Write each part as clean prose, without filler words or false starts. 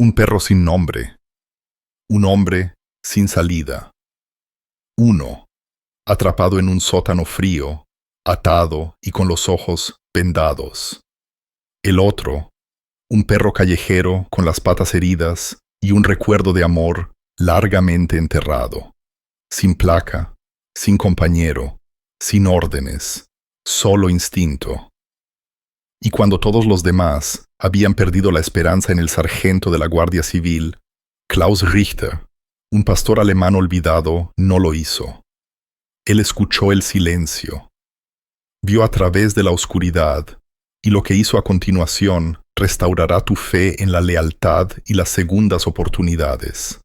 Un perro sin nombre. Un hombre sin salida. Uno, atrapado en un sótano frío, atado y con los ojos vendados. El otro, un perro callejero con las patas heridas y un recuerdo de amor largamente enterrado. Sin placa, sin compañero, sin órdenes, solo instinto. Y cuando todos los demás habían perdido la esperanza en el sargento de la Guardia Civil, Klaus Richter, un pastor alemán olvidado, no lo hizo. Él escuchó el silencio, vio a través de la oscuridad, y lo que hizo a continuación restaurará tu fe en la lealtad y las segundas oportunidades.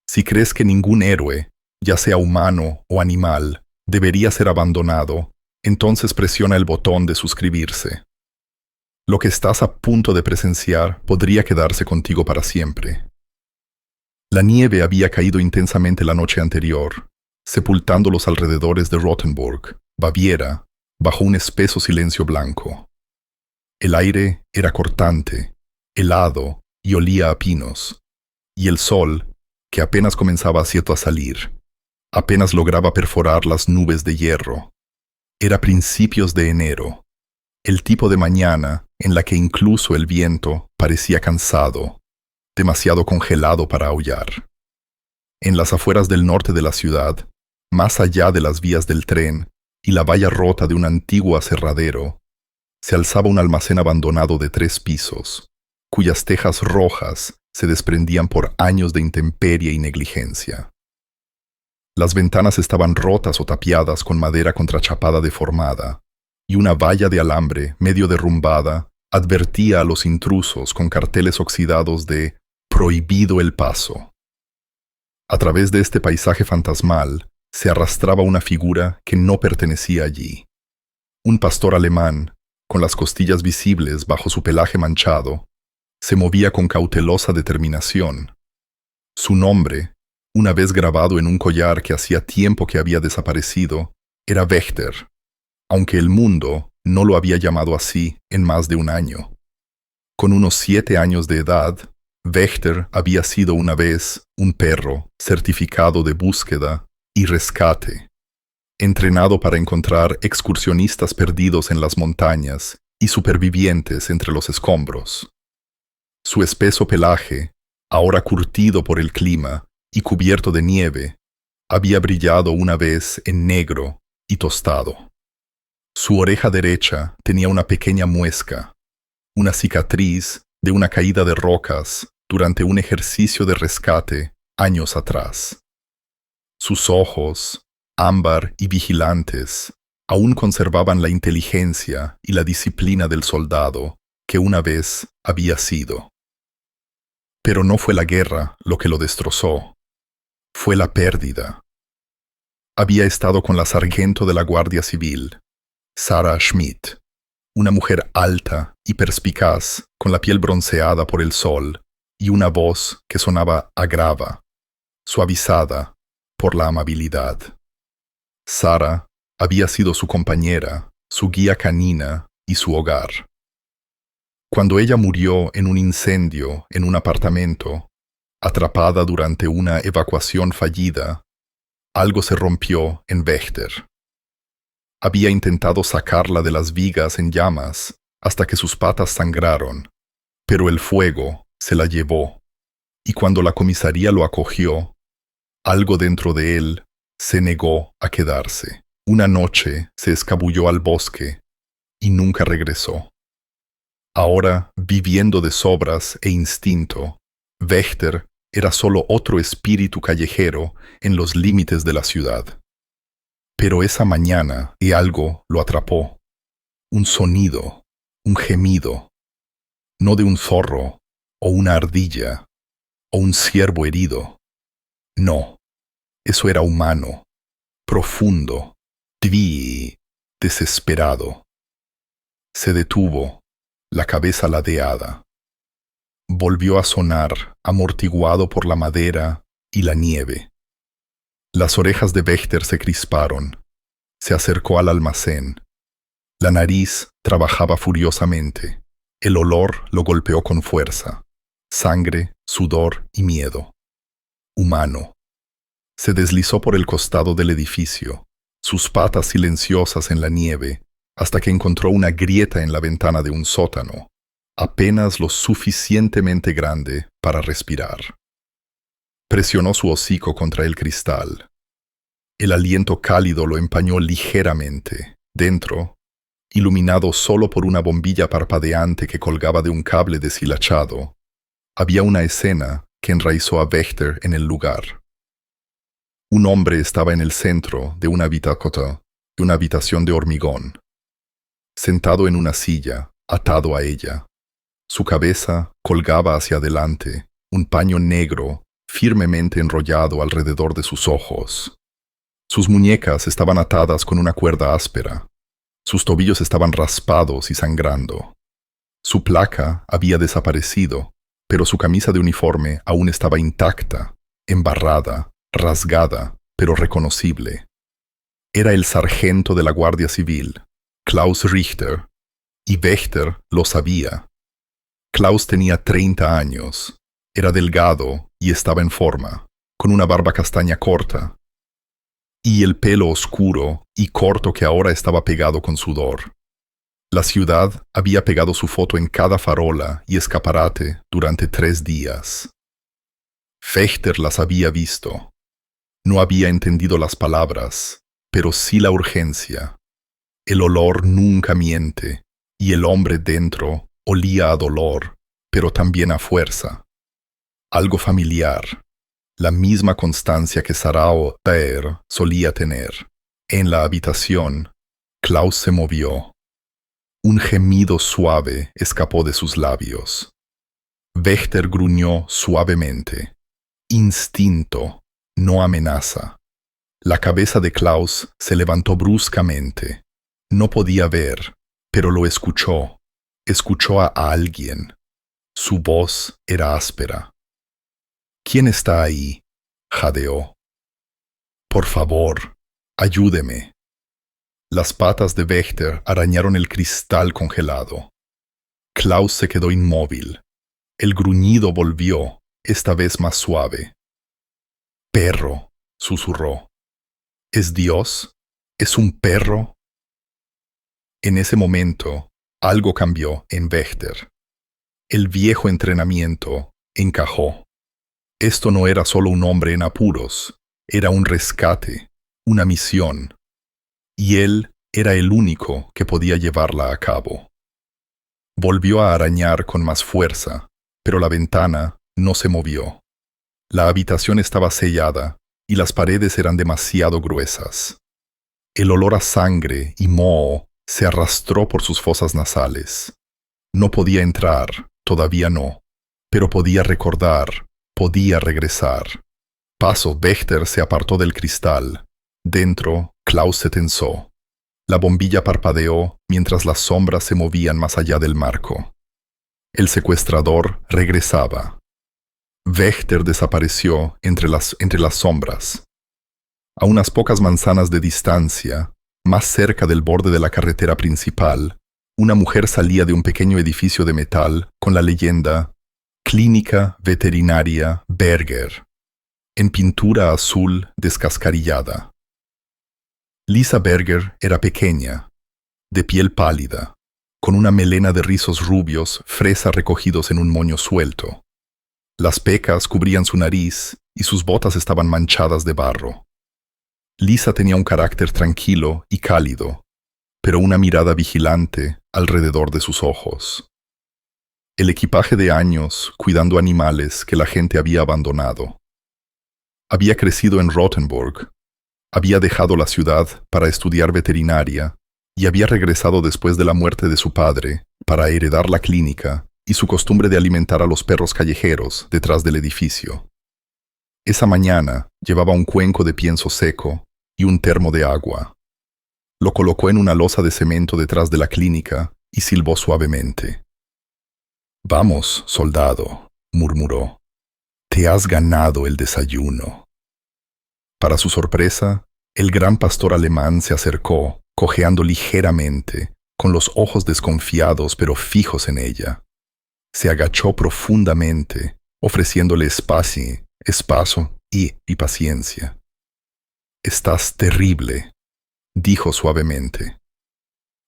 Si crees que ningún héroe, ya sea humano o animal, debería ser abandonado, entonces presiona el botón de suscribirse. Lo que estás a punto de presenciar podría quedarse contigo para siempre. La nieve había caído intensamente la noche anterior, sepultando los alrededores de Rothenburg, Baviera, bajo un espeso silencio blanco. El aire era cortante, helado y olía a pinos, y el sol, que apenas comenzaba a salir, apenas lograba perforar las nubes de hierro. Era principios de enero, el tipo de mañana en la que incluso el viento parecía cansado, demasiado congelado para aullar. En las afueras del norte de la ciudad, más allá de las vías del tren y la valla rota de un antiguo aserradero, se alzaba un almacén abandonado de 3 pisos, cuyas tejas rojas se desprendían por años de intemperie y negligencia. Las ventanas estaban rotas o tapiadas con madera contrachapada deformada, y una valla de alambre medio derrumbada advertía a los intrusos con carteles oxidados de «Prohibido el paso». A través de este paisaje fantasmal se arrastraba una figura que no pertenecía allí. Un pastor alemán, con las costillas visibles bajo su pelaje manchado, se movía con cautelosa determinación. Su nombre, una vez grabado en un collar que hacía tiempo que había desaparecido, era Wächter, aunque el mundo no lo había llamado así en más de un año. Con unos 7 años de edad, Wächter había sido una vez un perro certificado de búsqueda y rescate, entrenado para encontrar excursionistas perdidos en las montañas y supervivientes entre los escombros. Su espeso pelaje, ahora curtido por el clima y cubierto de nieve, había brillado una vez en negro y tostado. Su oreja derecha tenía una pequeña muesca, una cicatriz de una caída de rocas durante un ejercicio de rescate años atrás. Sus ojos, ámbar y vigilantes, aún conservaban la inteligencia y la disciplina del soldado que una vez había sido. Pero no fue la guerra lo que lo destrozó, fue la pérdida. Había estado con la sargento de la Guardia Civil, Sarah Schmidt, una mujer alta y perspicaz, con la piel bronceada por el sol y una voz que sonaba a grava, suavizada por la amabilidad. Sarah había sido su compañera, su guía canina y su hogar. Cuando ella murió en un incendio en un apartamento, atrapada durante una evacuación fallida, algo se rompió en Wächter. Había intentado sacarla de las vigas en llamas hasta que sus patas sangraron, pero el fuego se la llevó, y cuando la comisaría lo acogió, algo dentro de él se negó a quedarse. Una noche se escabulló al bosque y nunca regresó. Ahora, viviendo de sobras e instinto, Wächter era solo otro espíritu callejero en los límites de la ciudad. Pero esa mañana algo lo atrapó. Un sonido, un gemido, no de un zorro, o una ardilla, o un ciervo herido. No, eso era humano, profundo, desesperado. Se detuvo, la cabeza ladeada. Volvió a sonar, amortiguado por la madera y la nieve. Las orejas de Wächter se crisparon. Se acercó al almacén. La nariz trabajaba furiosamente. El olor lo golpeó con fuerza. Sangre, sudor y miedo. Humano. Se deslizó por el costado del edificio, sus patas silenciosas en la nieve, hasta que encontró una grieta en la ventana de un sótano, apenas lo suficientemente grande para respirar. Presionó su hocico contra el cristal. El aliento cálido lo empañó ligeramente. Dentro, iluminado solo por una bombilla parpadeante que colgaba de un cable deshilachado, había una escena que enraizó a Wächter en el lugar. Un hombre estaba en el centro de una habitación de hormigón, sentado en una silla, atado a ella. Su cabeza colgaba hacia adelante, un paño negro firmemente enrollado alrededor de sus ojos. Sus muñecas estaban atadas con una cuerda áspera. Sus tobillos estaban raspados y sangrando. Su placa había desaparecido, pero su camisa de uniforme aún estaba intacta, embarrada, rasgada, pero reconocible. Era el sargento de la Guardia Civil, Klaus Richter, y Wächter lo sabía. Klaus tenía 30 años, era delgado y estaba en forma, con una barba castaña corta, y el pelo oscuro y corto que ahora estaba pegado con sudor. La ciudad había pegado su foto en cada farola y escaparate durante 3 días. Wächter las había visto. No había entendido las palabras, pero sí la urgencia. El olor nunca miente, y el hombre dentro olía a dolor, pero también a fuerza. Algo familiar, la misma constancia que Sarao Baer solía tener. En la habitación, Klaus se movió. Un gemido suave escapó de sus labios. Wächter gruñó suavemente. Instinto, no amenaza. La cabeza de Klaus se levantó bruscamente. No podía ver, pero lo escuchó. Escuchó a alguien. Su voz era áspera. ¿Quién está ahí?, jadeó. Por favor, ayúdeme. Las patas de Wächter arañaron el cristal congelado. Klaus se quedó inmóvil. El gruñido volvió, esta vez más suave. Perro, susurró. ¿Es Dios? ¿Es un perro? En ese momento, algo cambió en Wächter. El viejo entrenamiento encajó. Esto no era solo un hombre en apuros, era un rescate, una misión. Y él era el único que podía llevarla a cabo. Volvió a arañar con más fuerza, pero la ventana no se movió. La habitación estaba sellada y las paredes eran demasiado gruesas. El olor a sangre y moho se arrastró por sus fosas nasales. No podía entrar, todavía no, pero podía recordar, podía regresar. Paso, Wächter se apartó del cristal. Dentro, Klaus se tensó. La bombilla parpadeó mientras las sombras se movían más allá del marco. El secuestrador regresaba. Wächter desapareció entre las sombras. A unas pocas manzanas de distancia, más cerca del borde de la carretera principal, una mujer salía de un pequeño edificio de metal con la leyenda Clínica Veterinaria Berger, en pintura azul descascarillada. Lisa Berger era pequeña, de piel pálida, con una melena de rizos rubios fresa recogidos en un moño suelto. Las pecas cubrían su nariz y sus botas estaban manchadas de barro. Lisa tenía un carácter tranquilo y cálido, pero una mirada vigilante alrededor de sus ojos. El equipaje de años cuidando animales que la gente había abandonado. Había crecido en Rothenburg, había dejado la ciudad para estudiar veterinaria y había regresado después de la muerte de su padre para heredar la clínica y su costumbre de alimentar a los perros callejeros detrás del edificio. Esa mañana llevaba un cuenco de pienso seco y un termo de agua. Lo colocó en una losa de cemento detrás de la clínica y silbó suavemente. «Vamos, soldado», murmuró. «Te has ganado el desayuno». Para su sorpresa, el gran pastor alemán se acercó, cojeando ligeramente, con los ojos desconfiados pero fijos en ella. Se agachó profundamente, ofreciéndole espacio y paciencia. «Estás terrible», dijo suavemente.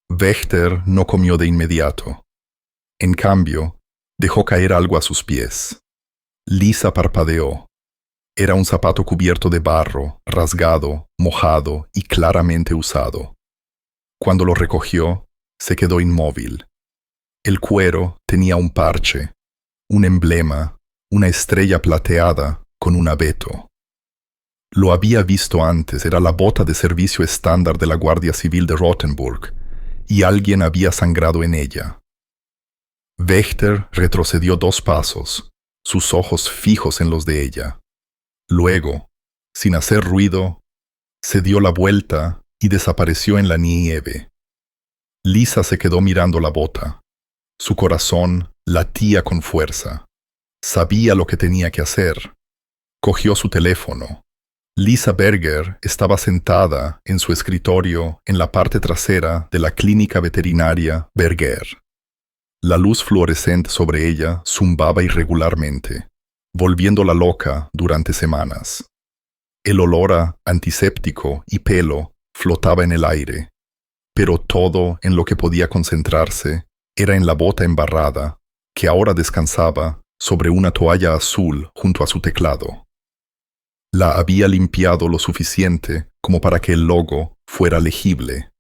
Wächter no comió de inmediato. En cambio, dejó caer algo a sus pies. Lisa parpadeó. Era un zapato cubierto de barro, rasgado, mojado y claramente usado. Cuando lo recogió, se quedó inmóvil. El cuero tenía un parche, un emblema, una estrella plateada con un abeto. Lo había visto antes, era la bota de servicio estándar de la Guardia Civil de Rothenburg, y alguien había sangrado en ella. Wächter retrocedió 2 pasos, sus ojos fijos en los de ella. Luego, sin hacer ruido, se dio la vuelta y desapareció en la nieve. Lisa se quedó mirando la bota. Su corazón latía con fuerza. Sabía lo que tenía que hacer. Cogió su teléfono. Lisa Berger estaba sentada en su escritorio en la parte trasera de la clínica veterinaria Berger. La luz fluorescente sobre ella zumbaba irregularmente, volviéndola loca durante semanas. El olor a antiséptico y pelo flotaba en el aire, pero todo en lo que podía concentrarse era en la bota embarrada, que ahora descansaba sobre una toalla azul junto a su teclado. La había limpiado lo suficiente como para que el logo fuera legible.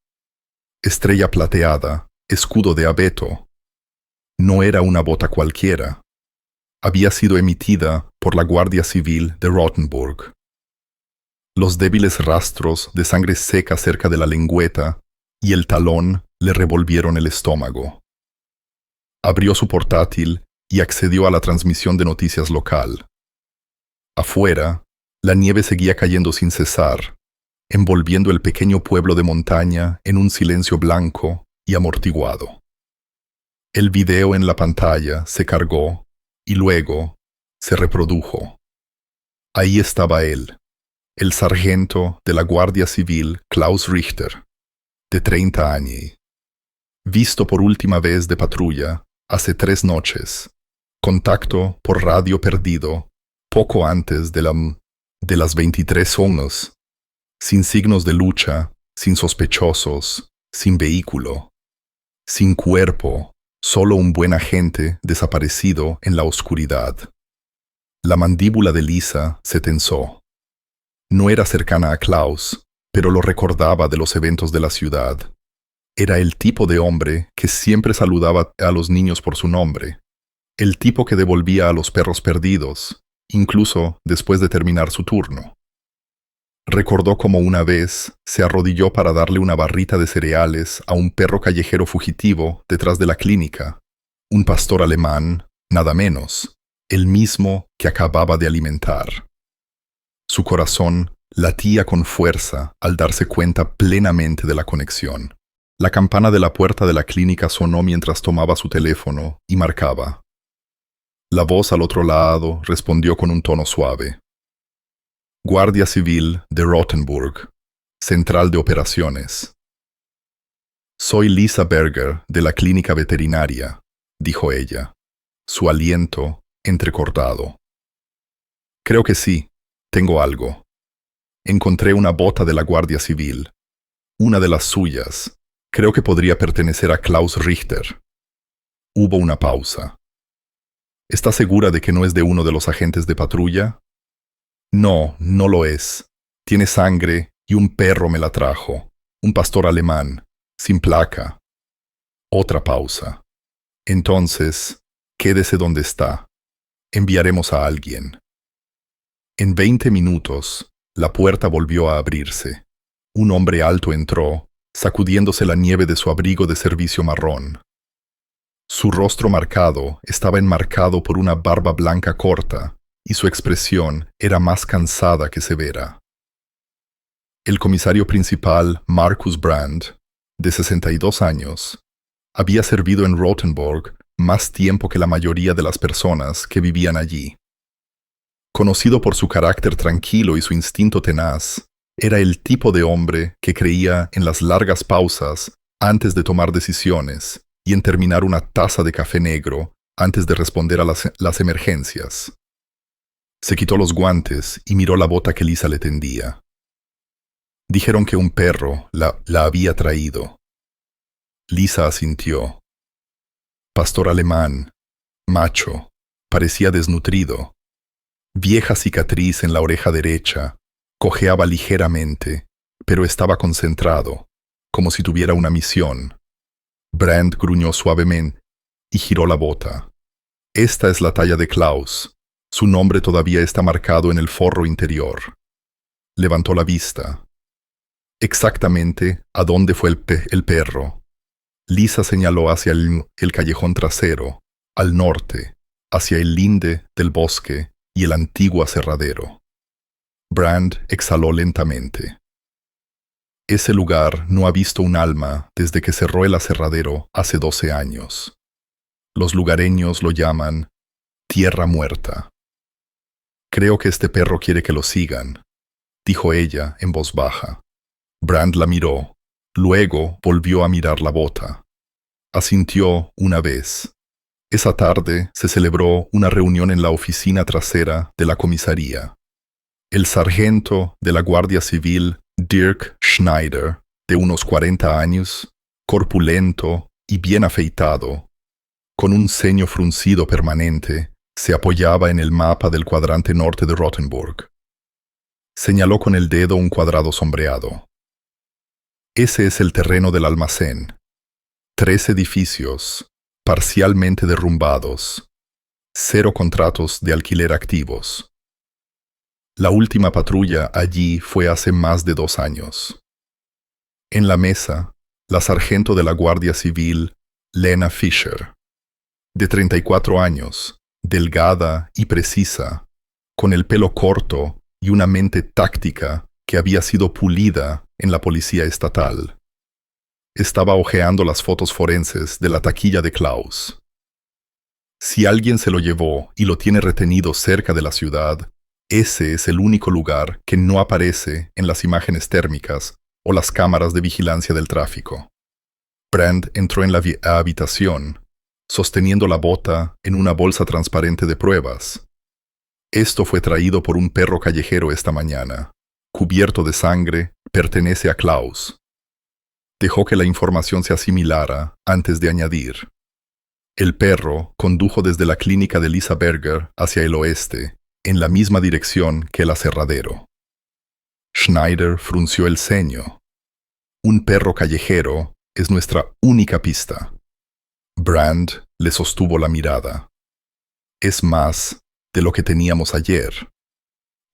Estrella plateada, escudo de abeto. No era una bota cualquiera. Había sido emitida por la Guardia Civil de Rothenburg. Los débiles rastros de sangre seca cerca de la lengüeta y el talón le revolvieron el estómago. Abrió su portátil y accedió a la transmisión de noticias local. Afuera, la nieve seguía cayendo sin cesar, envolviendo el pequeño pueblo de montaña en un silencio blanco y amortiguado. El video en la pantalla se cargó y luego se reprodujo. Ahí estaba él, el sargento de la Guardia Civil Klaus Richter, de 30 años, visto por última vez de patrulla hace 3 noches, contacto por radio perdido poco antes de las 23 horas, sin signos de lucha, sin sospechosos, sin vehículo, sin cuerpo, solo un buen agente desaparecido en la oscuridad. La mandíbula de Lisa se tensó. No era cercana a Klaus, pero lo recordaba de los eventos de la ciudad. Era el tipo de hombre que siempre saludaba a los niños por su nombre, el tipo que devolvía a los perros perdidos, incluso después de terminar su turno. Recordó cómo una vez se arrodilló para darle una barrita de cereales a un perro callejero fugitivo detrás de la clínica, un pastor alemán, nada menos, el mismo que acababa de alimentar. Su corazón latía con fuerza al darse cuenta plenamente de la conexión. La campana de la puerta de la clínica sonó mientras tomaba su teléfono y marcaba. La voz al otro lado respondió con un tono suave. Guardia Civil de Rothenburg, Central de Operaciones. Soy Lisa Berger de la clínica veterinaria, dijo ella, su aliento entrecortado. Creo que sí, tengo algo. Encontré una bota de la Guardia Civil, una de las suyas. Creo que podría pertenecer a Klaus Richter. Hubo una pausa. ¿Está segura de que no es de uno de los agentes de patrulla? No, no lo es. Tiene sangre y un perro me la trajo. Un pastor alemán, sin placa. Otra pausa. Entonces, quédese donde está. Enviaremos a alguien. En 20 minutos, la puerta volvió a abrirse. Un hombre alto entró, sacudiéndose la nieve de su abrigo de servicio marrón. Su rostro marcado estaba enmarcado por una barba blanca corta, y su expresión era más cansada que severa. El comisario principal Markus Brandt, de 62 años, había servido en Rothenburg más tiempo que la mayoría de las personas que vivían allí. Conocido por su carácter tranquilo y su instinto tenaz, era el tipo de hombre que creía en las largas pausas antes de tomar decisiones y en terminar una taza de café negro antes de responder a las emergencias. Se quitó los guantes y miró la bota que Lisa le tendía. Dijeron que un perro la había traído. Lisa asintió. Pastor alemán, macho, parecía desnutrido. Vieja cicatriz en la oreja derecha, cojeaba ligeramente, pero estaba concentrado, como si tuviera una misión. Brand gruñó suavemente y giró la bota. Esta es la talla de Klaus. Su nombre todavía está marcado en el forro interior. Levantó la vista. Exactamente a dónde fue el perro. Lisa señaló hacia el callejón trasero, al norte, hacia el linde del bosque y el antiguo aserradero. Brand exhaló lentamente. Ese lugar no ha visto un alma desde que cerró el aserradero hace 12 años. Los lugareños lo llaman Tierra Muerta. Creo que este perro quiere que lo sigan, dijo ella en voz baja. Brand la miró, luego volvió a mirar la bota. Asintió una vez. Esa tarde se celebró una reunión en la oficina trasera de la comisaría. El sargento de la Guardia Civil, Dirk Schneider, de unos 40 años, corpulento y bien afeitado, con un ceño fruncido permanente, se apoyaba en el mapa del cuadrante norte de Rothenburg. Señaló con el dedo un cuadrado sombreado. Ese es el terreno del almacén. 3 edificios, parcialmente derrumbados. 0 contratos de alquiler activos. La última patrulla allí fue hace más de 2 años. En la mesa, la sargento de la Guardia Civil, Lena Fischer, de 34 años, delgada y precisa, con el pelo corto y una mente táctica que había sido pulida en la policía estatal. Estaba hojeando las fotos forenses de la taquilla de Klaus. Si alguien se lo llevó y lo tiene retenido cerca de la ciudad, ese es el único lugar que no aparece en las imágenes térmicas o las cámaras de vigilancia del tráfico. Brand entró en la habitación, sosteniendo la bota en una bolsa transparente de pruebas. Esto fue traído por un perro callejero esta mañana. Cubierto de sangre, pertenece a Klaus. Dejó que la información se asimilara antes de añadir. El perro condujo desde la clínica de Lisa Berger hacia el oeste, en la misma dirección que el aserradero. Schneider frunció el ceño. Un perro callejero es nuestra única pista. Brand le sostuvo la mirada. Es más de lo que teníamos ayer.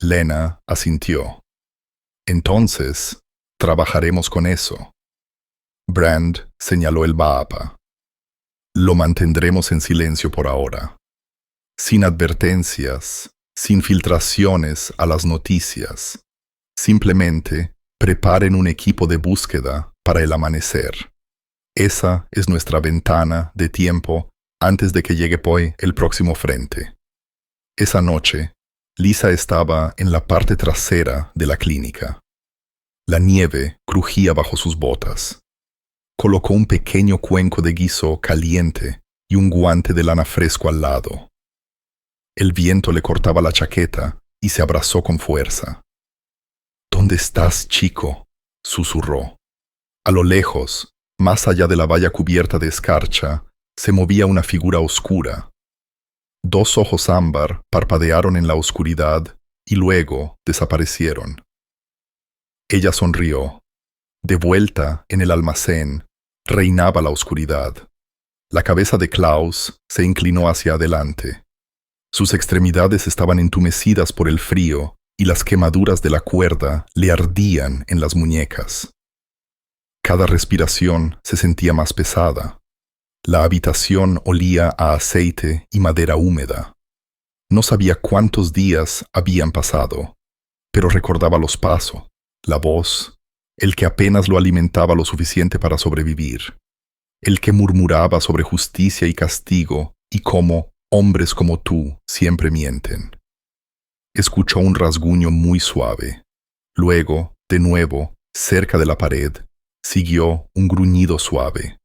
Lena asintió. Entonces, trabajaremos con eso. Brand señaló el mapa. Lo mantendremos en silencio por ahora. Sin advertencias, sin filtraciones a las noticias. Simplemente preparen un equipo de búsqueda para el amanecer. Esa es nuestra ventana de tiempo antes de que llegue el próximo frente. Esa noche, Lisa estaba en la parte trasera de la clínica. La nieve crujía bajo sus botas. Colocó un pequeño cuenco de guiso caliente y un guante de lana fresco al lado. El viento le cortaba la chaqueta y se abrazó con fuerza. ¿Dónde estás, chico?, susurró. A lo lejos, más allá de la valla cubierta de escarcha, se movía una figura oscura. 2 ojos ámbar parpadearon en la oscuridad y luego desaparecieron. Ella sonrió. De vuelta en el almacén, reinaba la oscuridad. La cabeza de Klaus se inclinó hacia adelante. Sus extremidades estaban entumecidas por el frío y las quemaduras de la cuerda le ardían en las muñecas. Cada respiración se sentía más pesada. La habitación olía a aceite y madera húmeda. No sabía cuántos días habían pasado, pero recordaba los pasos, la voz, el que apenas lo alimentaba lo suficiente para sobrevivir, el que murmuraba sobre justicia y castigo y cómo hombres como tú siempre mienten. Escuchó un rasguño muy suave. Luego, de nuevo, cerca de la pared, siguió un gruñido suave.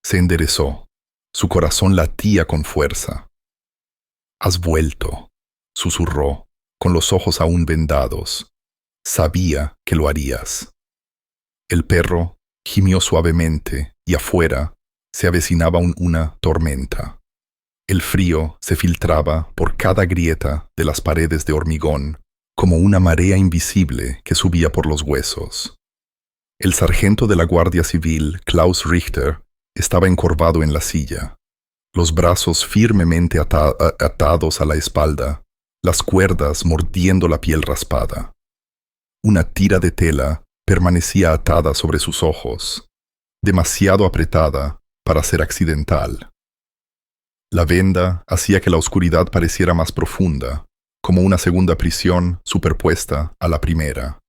Se enderezó. Su corazón latía con fuerza. «Has vuelto», susurró, con los ojos aún vendados. Sabía que lo harías. El perro gimió suavemente y afuera se avecinaba una tormenta. El frío se filtraba por cada grieta de las paredes de hormigón, como una marea invisible que subía por los huesos. El sargento de la Guardia Civil, Klaus Richter, estaba encorvado en la silla, los brazos firmemente atados a la espalda, las cuerdas mordiendo la piel raspada. Una tira de tela permanecía atada sobre sus ojos, demasiado apretada para ser accidental. La venda hacía que la oscuridad pareciera más profunda, como una segunda prisión superpuesta a la primera.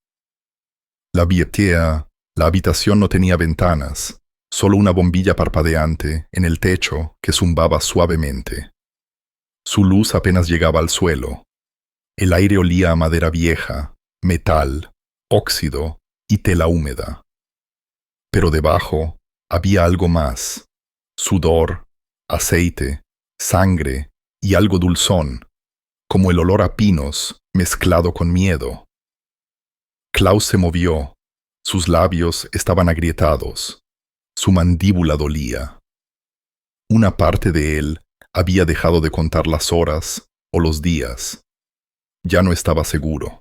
La habitación no tenía ventanas, solo una bombilla parpadeante en el techo que zumbaba suavemente. Su luz apenas llegaba al suelo. El aire olía a madera vieja, metal, óxido y tela húmeda. Pero debajo había algo más: sudor, aceite, sangre y algo dulzón, como el olor a pinos mezclado con miedo. Klaus se movió. Sus labios estaban agrietados. Su mandíbula dolía. Una parte de él había dejado de contar las horas o los días. Ya no estaba seguro.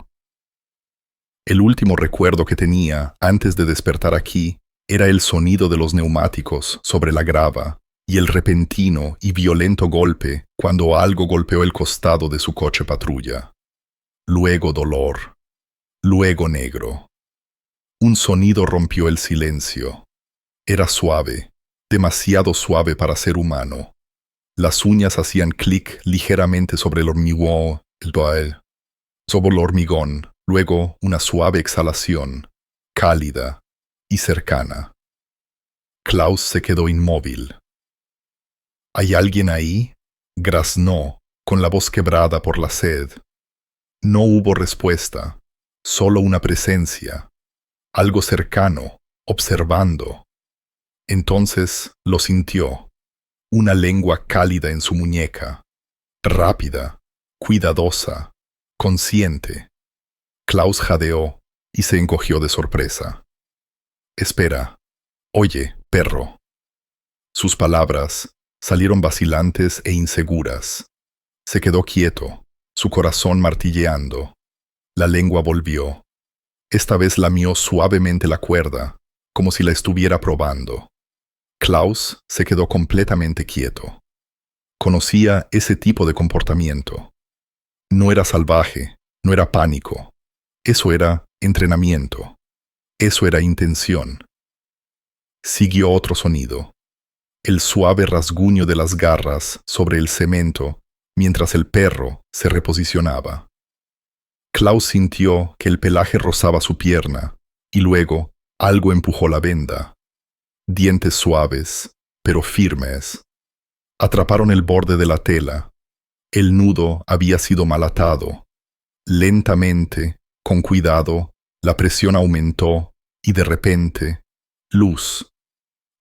El último recuerdo que tenía antes de despertar aquí era el sonido de los neumáticos sobre la grava y el repentino y violento golpe cuando algo golpeó el costado de su coche patrulla. Luego dolor. Luego negro. Un sonido rompió el silencio. Era suave, demasiado suave para ser humano. Las uñas hacían clic ligeramente sobre el hormigón, sobre el hormigón, luego una suave exhalación, cálida y cercana. Klaus se quedó inmóvil. ¿Hay alguien ahí?, graznó, con la voz quebrada por la sed. No hubo respuesta, solo una presencia, algo cercano, observando. Entonces lo sintió, una lengua cálida en su muñeca, rápida, cuidadosa, consciente. Klaus jadeó y se encogió de sorpresa. «Espera, oye, perro». Sus palabras salieron vacilantes e inseguras. Se quedó quieto, su corazón martilleando. La lengua volvió. Esta vez lamió suavemente la cuerda, como si la estuviera probando. Klaus se quedó completamente quieto. Conocía ese tipo de comportamiento. No era salvaje, no era pánico. Eso era entrenamiento. Eso era intención. Siguió otro sonido. El suave rasguño de las garras sobre el cemento mientras el perro se reposicionaba. Klaus sintió que el pelaje rozaba su pierna y luego algo empujó la venda. Dientes suaves, pero firmes. Atraparon el borde de la tela. El nudo había sido mal atado. Lentamente, con cuidado, la presión aumentó y de repente, luz.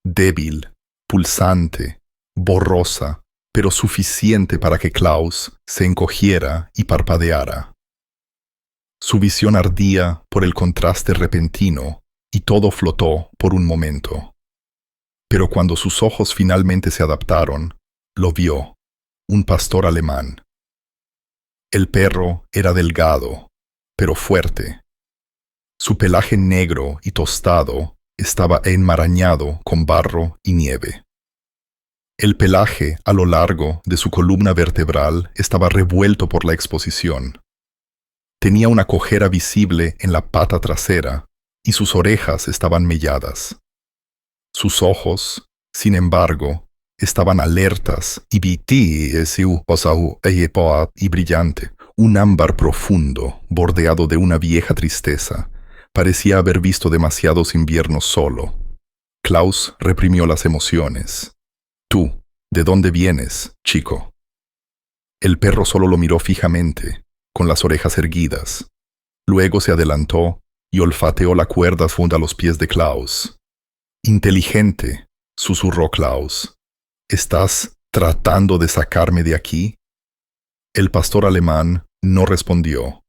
Débil, pulsante, borrosa, pero suficiente para que Klaus se encogiera y parpadeara. Su visión ardía por el contraste repentino y todo flotó por un momento. Pero cuando sus ojos finalmente se adaptaron, lo vio, un pastor alemán. El perro era delgado, pero fuerte. Su pelaje negro y tostado estaba enmarañado con barro y nieve. El pelaje a lo largo de su columna vertebral estaba revuelto por la exposición. Tenía una cojera visible en la pata trasera y sus orejas estaban melladas. Sus ojos, sin embargo, estaban alertas y brillante. Un ámbar profundo, bordeado de una vieja tristeza, parecía haber visto demasiados inviernos solo. Klaus reprimió las emociones. «Tú, ¿de dónde vienes, chico?» El perro solo lo miró fijamente, con las orejas erguidas. Luego se adelantó y olfateó la cuerda funda a los pies de Klaus. «Inteligente», susurró Klaus. ¿Estás tratando de sacarme de aquí? El pastor alemán no respondió.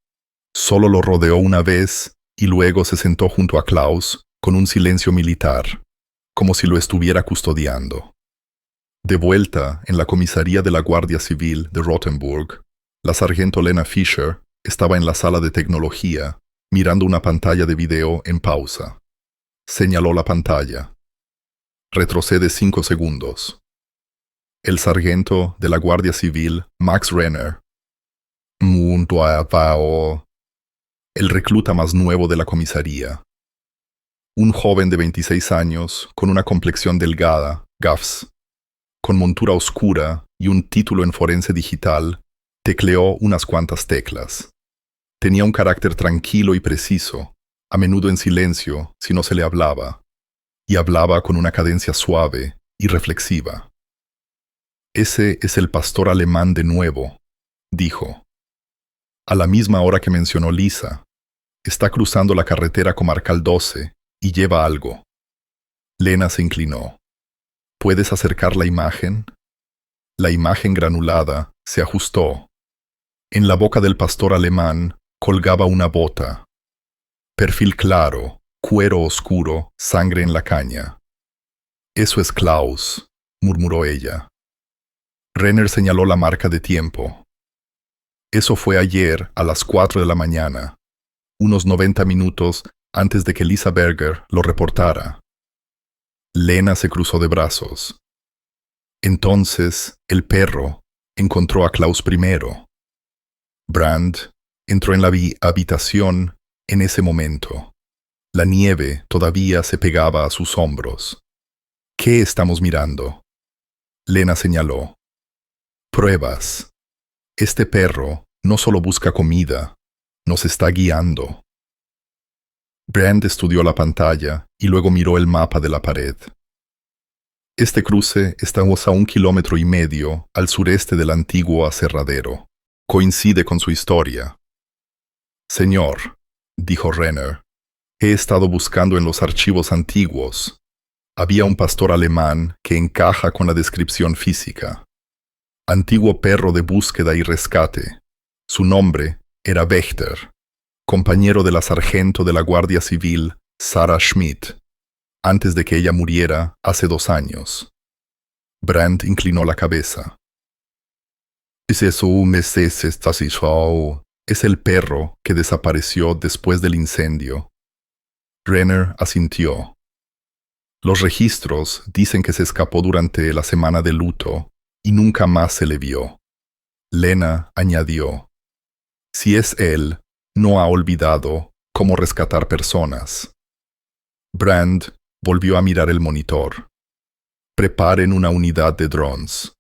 Solo lo rodeó una vez y luego se sentó junto a Klaus con un silencio militar, como si lo estuviera custodiando. De vuelta en la comisaría de la Guardia Civil de Rothenburg, la sargento Lena Fischer estaba en la sala de tecnología, mirando una pantalla de video en pausa. Señaló la pantalla. Retrocede 5 segundos. El sargento de la Guardia Civil, Max Renner, el recluta más nuevo de la comisaría. Un joven de 26 años, con una complexión delgada, gaffs, con montura oscura y un título en forense digital, tecleó unas cuantas teclas. Tenía un carácter tranquilo y preciso, a menudo en silencio si no se le hablaba, y hablaba con una cadencia suave y reflexiva. Ese es el pastor alemán de nuevo, dijo. A la misma hora que mencionó Lisa, está cruzando la carretera comarcal 12 y lleva algo. Lena se inclinó. ¿Puedes acercar la imagen? La imagen granulada se ajustó. En la boca del pastor alemán colgaba una bota. Perfil claro, cuero oscuro, sangre en la caña. Eso es Klaus, murmuró ella. Renner señaló la marca de tiempo. Eso fue ayer a las 4 de la mañana, unos 90 minutos antes de que Lisa Berger lo reportara. Lena se cruzó de brazos. Entonces, el perro encontró a Klaus primero. Brand entró en la habitación en ese momento. La nieve todavía se pegaba a sus hombros. ¿Qué estamos mirando? Lena señaló. Pruebas. Este perro no solo busca comida, nos está guiando. Brand estudió la pantalla y luego miró el mapa de la pared. Este cruce está a 1,5 kilómetros al sureste del antiguo aserradero. Coincide con su historia. Señor, dijo Renner, he estado buscando en los archivos antiguos. Había un pastor alemán que encaja con la descripción física. Antiguo perro de búsqueda y rescate. Su nombre era Wächter, compañero de la sargento de la Guardia Civil, Sarah Schmidt, antes de que ella muriera hace 2 años. Brandt inclinó la cabeza. Es el perro que desapareció después del incendio. Renner asintió. Los registros dicen que se escapó durante la semana de luto y nunca más se le vio. Lena añadió. Si es él, no ha olvidado cómo rescatar personas. Brand volvió a mirar el monitor. Preparen una unidad de drones.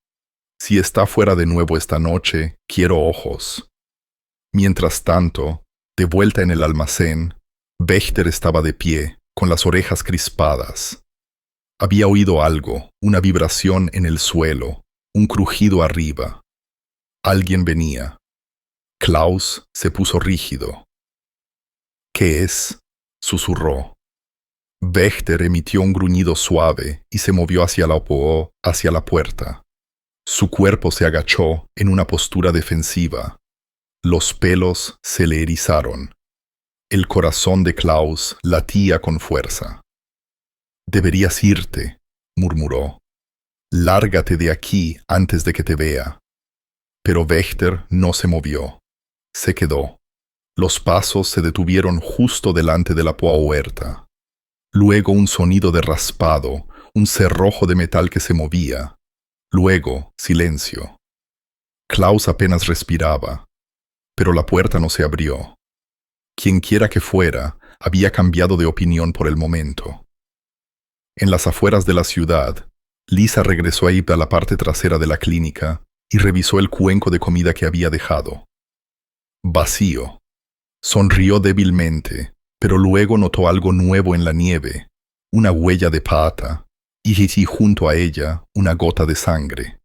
Si está fuera de nuevo esta noche, quiero ojos. Mientras tanto, de vuelta en el almacén, Wächter estaba de pie, con las orejas crispadas. Había oído algo, una vibración en el suelo, un crujido arriba. Alguien venía. Klaus se puso rígido. ¿Qué es? Susurró. Wächter emitió un gruñido suave y se movió hacia la puerta. Su cuerpo se agachó en una postura defensiva. Los pelos se le erizaron. El corazón de Klaus latía con fuerza. Deberías irte, murmuró. Lárgate de aquí antes de que te vea. Pero Wächter no se movió. Se quedó. Los pasos se detuvieron justo delante de la puerta. Luego un sonido de raspado, un cerrojo de metal que se movía. Luego, silencio. Klaus apenas respiraba, pero la puerta no se abrió. Quienquiera que fuera, había cambiado de opinión por el momento. En las afueras de la ciudad, Lisa regresó a ir a la parte trasera de la clínica y revisó el cuenco de comida que había dejado. Vacío. Sonrió débilmente, pero luego notó algo nuevo en la nieve, una huella de pata, y junto a ella una gota de sangre.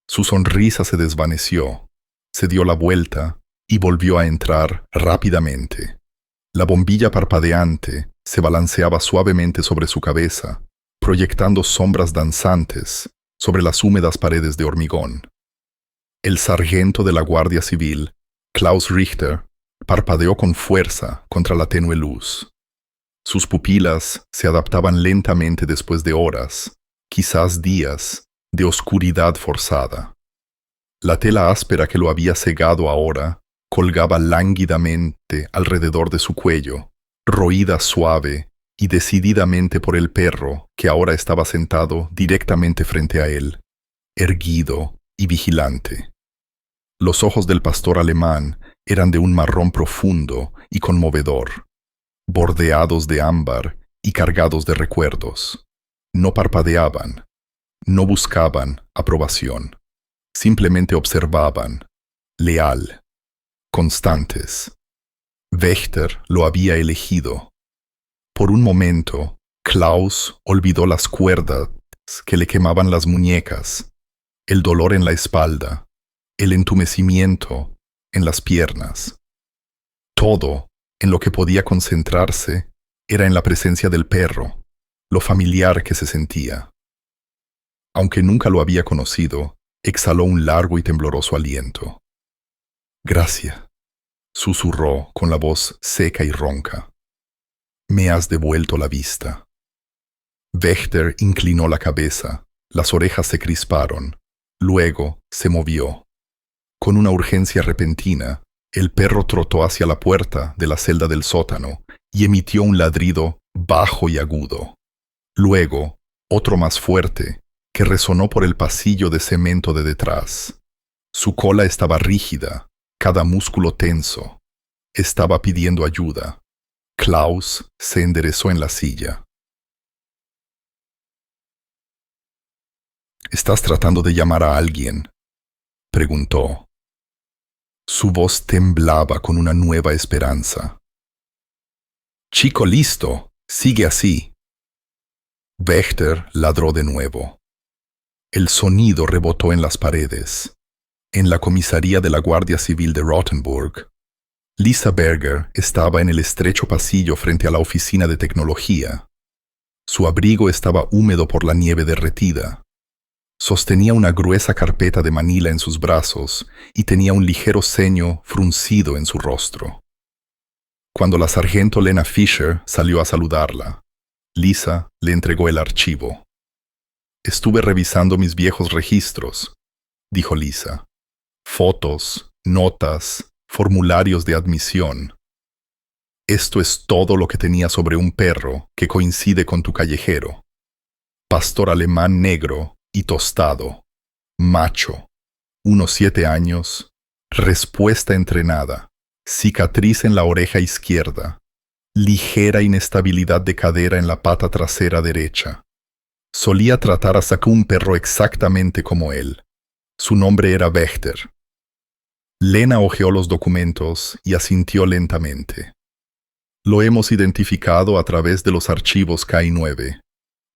Su sonrisa se desvaneció, se dio la vuelta y volvió a entrar rápidamente. La bombilla parpadeante se balanceaba suavemente sobre su cabeza, proyectando sombras danzantes sobre las húmedas paredes de hormigón. El sargento de la Guardia Civil, Klaus Richter, parpadeó con fuerza contra la tenue luz. Sus pupilas se adaptaban lentamente después de horas, quizás días, de oscuridad forzada. La tela áspera que lo había cegado ahora colgaba lánguidamente alrededor de su cuello, roída suave y decididamente por el perro que ahora estaba sentado directamente frente a él, erguido y vigilante. Los ojos del pastor alemán eran de un marrón profundo y conmovedor, bordeados de ámbar y cargados de recuerdos. No parpadeaban, no buscaban aprobación, simplemente observaban, leal, constantes. Wächter lo había elegido. Por un momento, Klaus olvidó las cuerdas que le quemaban las muñecas, el dolor en la espalda, el entumecimiento en las piernas. Todo en lo que podía concentrarse era en la presencia del perro, lo familiar que se sentía. Aunque nunca lo había conocido, exhaló un largo y tembloroso aliento. «Gracias», susurró con la voz seca y ronca. «Me has devuelto la vista». Wächter inclinó la cabeza, las orejas se crisparon, luego se movió. Con una urgencia repentina, el perro trotó hacia la puerta de la celda del sótano y emitió un ladrido bajo y agudo. Luego, otro más fuerte, que resonó por el pasillo de cemento de detrás. Su cola estaba rígida, cada músculo tenso. Estaba pidiendo ayuda. Klaus se enderezó en la silla. «¿Estás tratando de llamar a alguien?», preguntó. Su voz temblaba con una nueva esperanza. «Chico listo, sigue así». Wächter ladró de nuevo. El sonido rebotó en las paredes. En la comisaría de la Guardia Civil de Rothenburg, Lisa Berger estaba en el estrecho pasillo frente a la oficina de tecnología. Su abrigo estaba húmedo por la nieve derretida. Sostenía una gruesa carpeta de manila en sus brazos y tenía un ligero ceño fruncido en su rostro. Cuando la sargento Lena Fischer salió a saludarla, Lisa le entregó el archivo. «Estuve revisando mis viejos registros», dijo Lisa. «Fotos, notas, formularios de admisión. Esto es todo lo que tenía sobre un perro que coincide con tu callejero. Pastor alemán negro y tostado, macho, unos 7 años, respuesta entrenada, cicatriz en la oreja izquierda, ligera inestabilidad de cadera en la pata trasera derecha. Solía tratar a un perro exactamente como él. Su nombre era Wächter». Lena hojeó los documentos y asintió lentamente. «Lo hemos identificado a través de los archivos K9.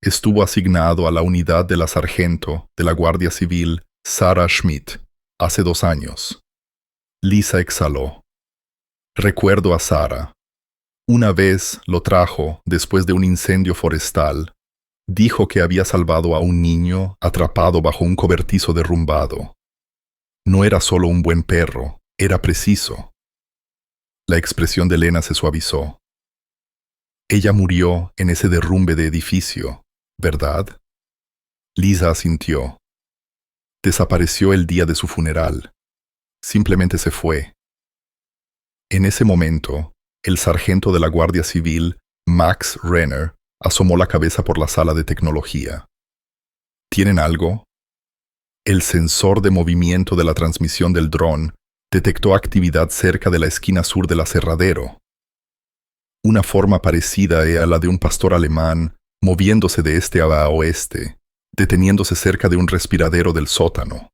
Estuvo asignado a la unidad de la sargento de la Guardia Civil Sarah Schmidt hace 2 años». Lisa exhaló. «Recuerdo a Sarah. Una vez lo trajo después de un incendio forestal. Dijo que había salvado a un niño atrapado bajo un cobertizo derrumbado. No era solo un buen perro, era preciso». La expresión de Lena se suavizó. «Ella murió en ese derrumbe de edificio, ¿verdad?». Lisa asintió. «Desapareció el día de su funeral. Simplemente se fue». En ese momento, el sargento de la Guardia Civil, Max Renner, asomó la cabeza por la sala de tecnología. «¿Tienen algo?». El sensor de movimiento de la transmisión del dron detectó actividad cerca de la esquina sur del aserradero. Una forma parecida a la de un pastor alemán moviéndose de este a oeste, deteniéndose cerca de un respiradero del sótano.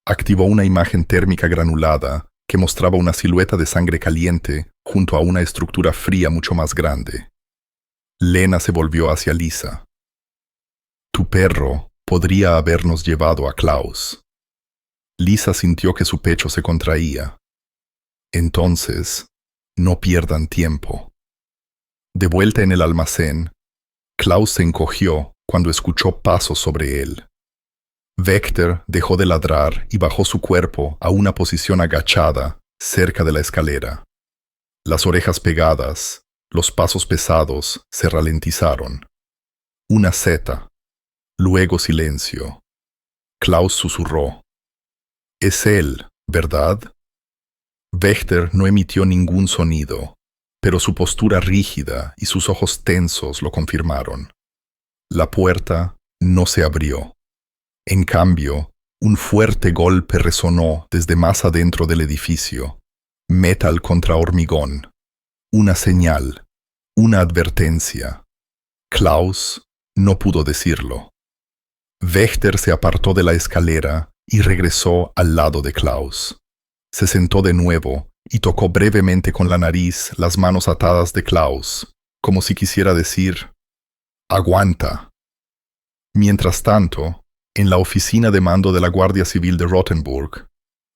Activó una imagen térmica granulada que mostraba una silueta de sangre caliente junto a una estructura fría mucho más grande. Lena se volvió hacia Lisa. «Tu perro podría habernos llevado a Klaus». Lisa sintió que su pecho se contraía. «Entonces, no pierdan tiempo». De vuelta en el almacén, Klaus se encogió cuando escuchó pasos sobre él. Wächter dejó de ladrar y bajó su cuerpo a una posición agachada cerca de la escalera. Las orejas pegadas, los pasos pesados se ralentizaron. Una zeta. Luego silencio. Klaus susurró. «Es él, ¿verdad?» Wächter no emitió ningún sonido, pero su postura rígida y sus ojos tensos lo confirmaron. La puerta no se abrió. En cambio, un fuerte golpe resonó desde más adentro del edificio. Metal contra hormigón. Una señal, una advertencia. Klaus no pudo decirlo. Wächter se apartó de la escalera y regresó al lado de Klaus. Se sentó de nuevo y tocó brevemente con la nariz las manos atadas de Klaus, como si quisiera decir, «Aguanta». Mientras tanto, en la oficina de mando de la Guardia Civil de Rothenburg,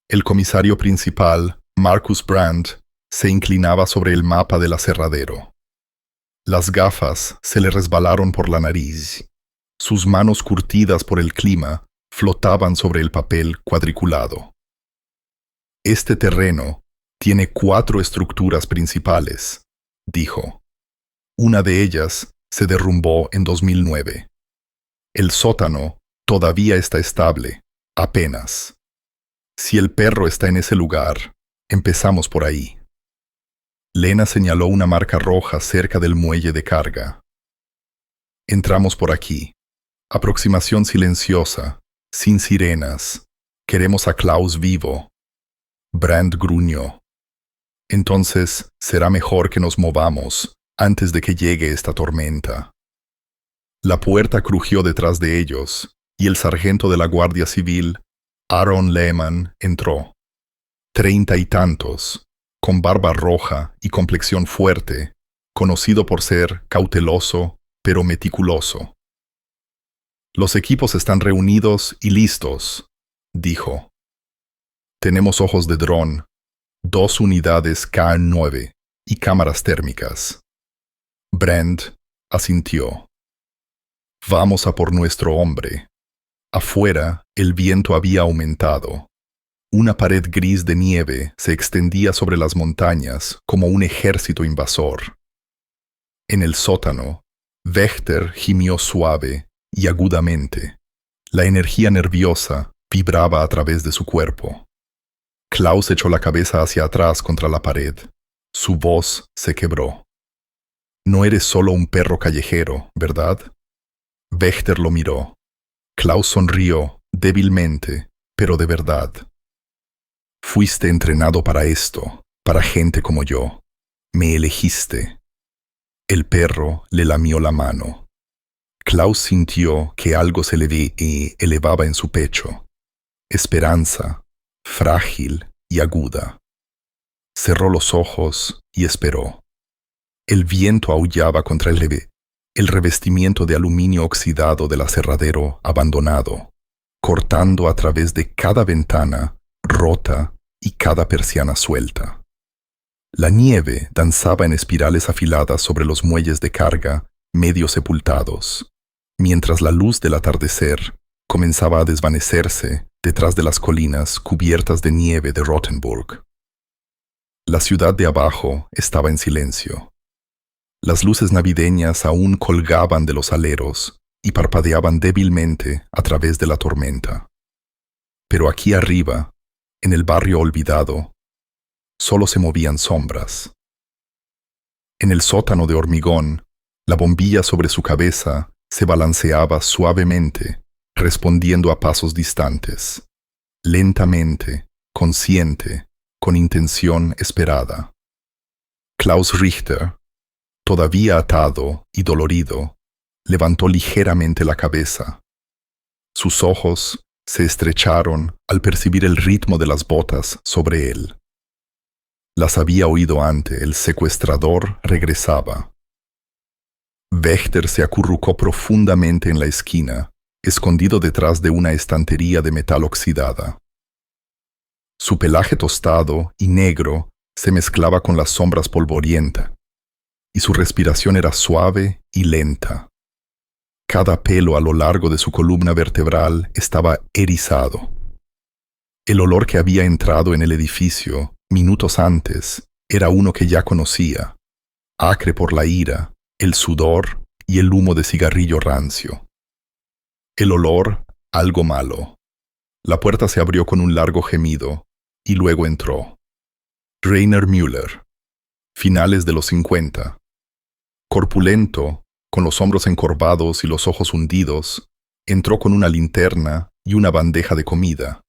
el comisario principal, Markus Brandt, se inclinaba sobre el mapa del aserradero. Las gafas se le resbalaron por la nariz. Sus manos curtidas por el clima flotaban sobre el papel cuadriculado. «Este terreno tiene 4 estructuras principales», dijo. Una de ellas se derrumbó en 2009. El sótano todavía está estable, apenas. Si el perro está en ese lugar, empezamos por ahí. Lena señaló una marca roja cerca del muelle de carga. Entramos por aquí. Aproximación silenciosa, sin sirenas. Queremos a Klaus vivo. Brandt gruñó. Entonces será mejor que nos movamos antes de que llegue esta tormenta. La puerta crujió detrás de ellos y el sargento de la Guardia Civil, Aaron Lehmann, entró. 30 y tantos, con barba roja y complexión fuerte, conocido por ser cauteloso pero meticuloso. «Los equipos están reunidos y listos», dijo. «Tenemos ojos de dron, 2 unidades K9 y cámaras térmicas». Brandt asintió. «Vamos a por nuestro hombre». Afuera, el viento había aumentado. Una pared gris de nieve se extendía sobre las montañas como un ejército invasor. En el sótano, Wächter gimió suave y agudamente. La energía nerviosa vibraba a través de su cuerpo. Klaus echó la cabeza hacia atrás contra la pared. Su voz se quebró. «No eres solo un perro callejero, ¿verdad?» Wächter lo miró. Klaus sonrió, débilmente, pero de verdad. «Fuiste entrenado para esto, para gente como yo. Me elegiste». El perro le lamió la mano. Klaus sintió que algo se le elevaba en su pecho. Esperanza, frágil y aguda. Cerró los ojos y esperó. El viento aullaba contra el revestimiento de aluminio oxidado del aserradero abandonado, cortando a través de cada ventana rota y cada persiana suelta. La nieve danzaba en espirales afiladas sobre los muelles de carga medio sepultados, mientras la luz del atardecer comenzaba a desvanecerse detrás de las colinas cubiertas de nieve de Rothenburg. La ciudad de abajo estaba en silencio. Las luces navideñas aún colgaban de los aleros y parpadeaban débilmente a través de la tormenta. Pero aquí arriba, en el barrio olvidado, solo se movían sombras. En el sótano de hormigón, la bombilla sobre su cabeza se balanceaba suavemente, respondiendo a pasos distantes, lentamente, consciente, con intención esperada. Klaus Richter, todavía atado y dolorido, levantó ligeramente la cabeza. Sus ojos se estrecharon al percibir el ritmo de las botas sobre él. Las había oído antes, el secuestrador regresaba. Wächter se acurrucó profundamente en la esquina, escondido detrás de una estantería de metal oxidada. Su pelaje tostado y negro se mezclaba con las sombras polvorientas, y su respiración era suave y lenta. Cada pelo a lo largo de su columna vertebral estaba erizado. El olor que había entrado en el edificio minutos antes era uno que ya conocía, acre por la ira, el sudor y el humo de cigarrillo rancio. El olor, algo malo. La puerta se abrió con un largo gemido y luego entró. Rainer Müller, finales de los 50. Corpulento, con los hombros encorvados y los ojos hundidos, entró con una linterna y una bandeja de comida.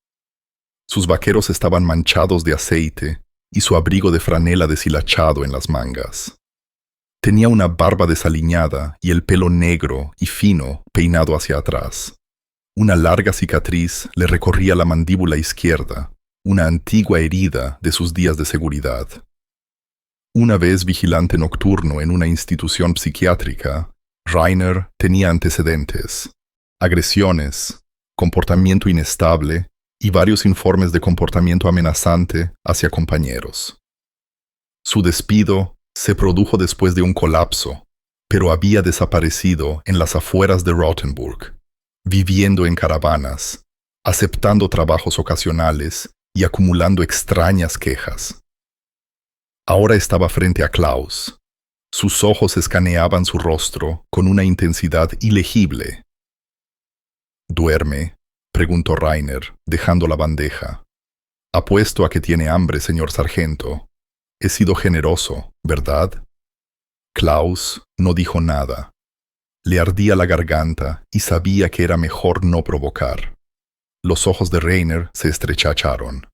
Sus vaqueros estaban manchados de aceite y su abrigo de franela deshilachado en las mangas. Tenía una barba desaliñada y el pelo negro y fino peinado hacia atrás. Una larga cicatriz le recorría la mandíbula izquierda, una antigua herida de sus días de seguridad. Una vez vigilante nocturno en una institución psiquiátrica, Rainer tenía antecedentes, agresiones, comportamiento inestable y varios informes de comportamiento amenazante hacia compañeros. Su despido se produjo después de un colapso, pero había desaparecido en las afueras de Rothenburg, viviendo en caravanas, aceptando trabajos ocasionales y acumulando extrañas quejas. Ahora estaba frente a Klaus. Sus ojos escaneaban su rostro con una intensidad ilegible. ¿Duerme?, preguntó Rainer, dejando la bandeja. Apuesto a que tiene hambre, señor sargento. He sido generoso, ¿verdad? Klaus no dijo nada. Le ardía la garganta y sabía que era mejor no provocar. Los ojos de Rainer se estrecharon.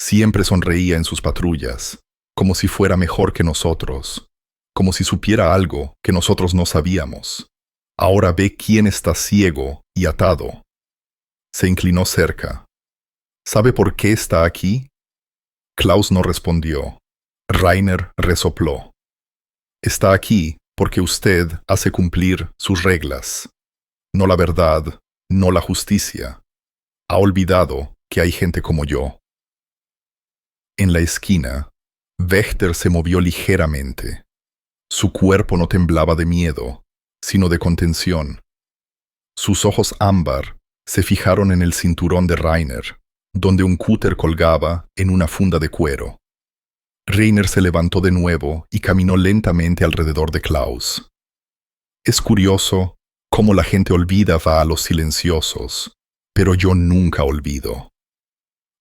Siempre sonreía en sus patrullas, como si fuera mejor que nosotros, como si supiera algo que nosotros no sabíamos. Ahora ve quién está ciego y atado. Se inclinó cerca. ¿Sabe por qué está aquí? Klaus no respondió. Rainer resopló. Está aquí porque usted hace cumplir sus reglas. No la verdad, no la justicia. Ha olvidado que hay gente como yo. En la esquina, Wächter se movió ligeramente. Su cuerpo no temblaba de miedo, sino de contención. Sus ojos ámbar se fijaron en el cinturón de Rainer, donde un cúter colgaba en una funda de cuero. Rainer se levantó de nuevo y caminó lentamente alrededor de Klaus. Es curioso cómo la gente olvida a los silenciosos, pero yo nunca olvido.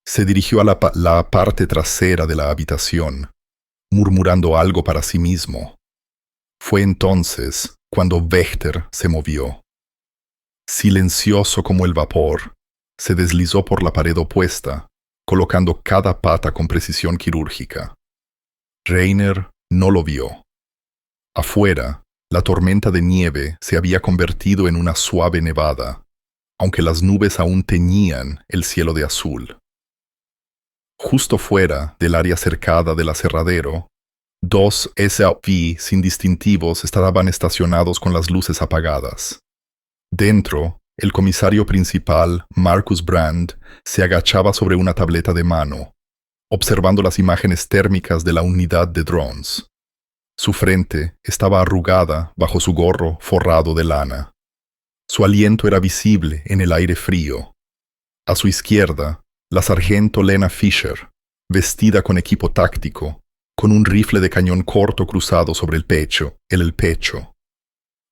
Se dirigió a la parte trasera de la habitación, murmurando algo para sí mismo. Fue entonces cuando Wächter se movió. Silencioso como el vapor, se deslizó por la pared opuesta, colocando cada pata con precisión quirúrgica. Rainer no lo vio. Afuera, la tormenta de nieve se había convertido en una suave nevada, aunque las nubes aún teñían el cielo de azul. Justo fuera del área cercada del aserradero, 2 SUV sin distintivos estaban estacionados con las luces apagadas. Dentro, el comisario principal, Markus Brand, se agachaba sobre una tableta de mano, observando las imágenes térmicas de la unidad de drones. Su frente estaba arrugada bajo su gorro forrado de lana. Su aliento era visible en el aire frío. A su izquierda, la sargento Lena Fischer, vestida con equipo táctico, con un rifle de cañón corto cruzado sobre el pecho.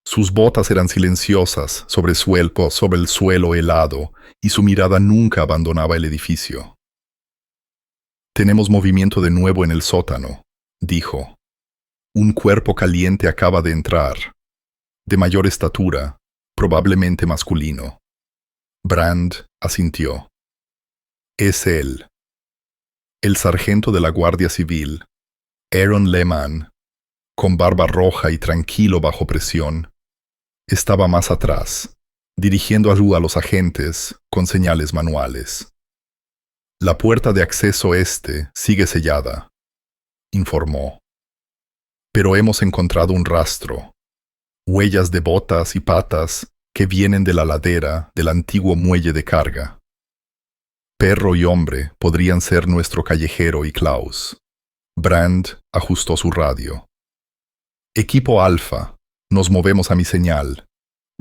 Sus botas eran silenciosas sobre el suelo helado y su mirada nunca abandonaba el edificio. «Tenemos movimiento de nuevo en el sótano», dijo. «Un cuerpo caliente acaba de entrar, de mayor estatura, probablemente masculino». Brand asintió. «Es él». El sargento de la Guardia Civil, Aaron Lehmann, con barba roja y tranquilo bajo presión, estaba más atrás, dirigiendo a los agentes con señales manuales. «La puerta de acceso este sigue sellada», informó. «Pero hemos encontrado un rastro, huellas de botas y patas que vienen de la ladera del antiguo muelle de carga. Perro y hombre podrían ser nuestro callejero y Klaus». Brand ajustó su radio. «Equipo Alfa, nos movemos a mi señal.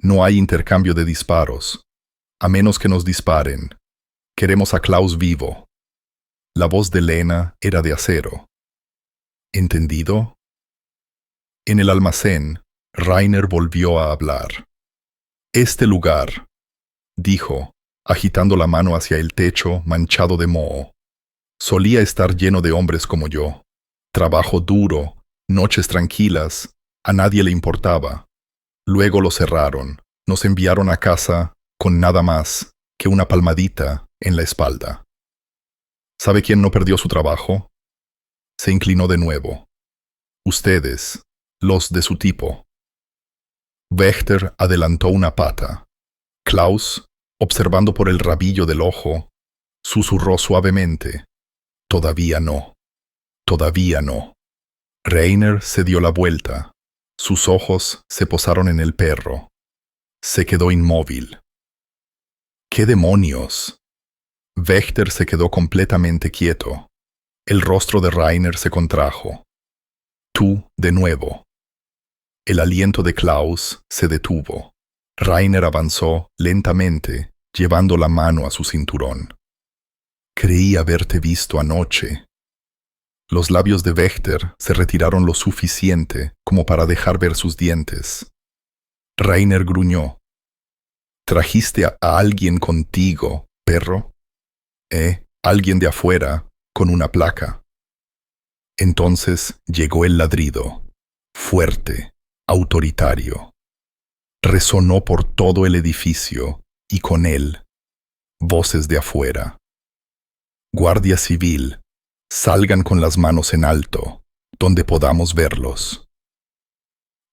No hay intercambio de disparos. A menos que nos disparen. Queremos a Klaus vivo. La voz de Lena era de acero. ¿Entendido? En el almacén, Rainer volvió a hablar. Este lugar, dijo, agitando la mano hacia el techo manchado de moho, solía estar lleno de hombres como yo. Trabajo duro, noches tranquilas, a nadie le importaba. Luego lo cerraron, nos enviaron a casa con nada más que una palmadita en la espalda. ¿Sabe quién no perdió su trabajo? Se inclinó de nuevo. Ustedes, los de su tipo. Wächter adelantó una pata. Klaus, observando por el rabillo del ojo, susurró suavemente. Todavía no. Todavía no. Rainer se dio la vuelta. Sus ojos se posaron en el perro. Se quedó inmóvil. ¿Qué demonios? Wächter se quedó completamente quieto. El rostro de Rainer se contrajo. Tú, de nuevo. El aliento de Klaus se detuvo. Rainer avanzó lentamente, llevando la mano a su cinturón. Creí haberte visto anoche. Los labios de Wächter se retiraron lo suficiente como para dejar ver sus dientes. Rainer gruñó. ¿Trajiste a alguien contigo, perro? Alguien de afuera, con una placa. Entonces llegó el ladrido, fuerte, autoritario. Resonó por todo el edificio, y con él, voces de afuera. Guardia Civil, salgan con las manos en alto, donde podamos verlos.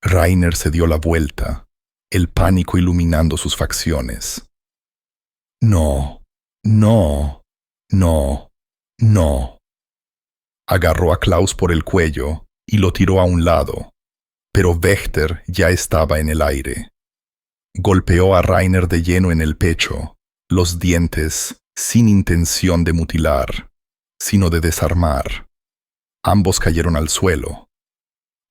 Rainer se dio la vuelta, el pánico iluminando sus facciones. No, no, no, no. Agarró a Klaus por el cuello y lo tiró a un lado, pero Wächter ya estaba en el aire. Golpeó a Rainer de lleno en el pecho, los dientes sin intención de mutilar, sino de desarmar. Ambos cayeron al suelo.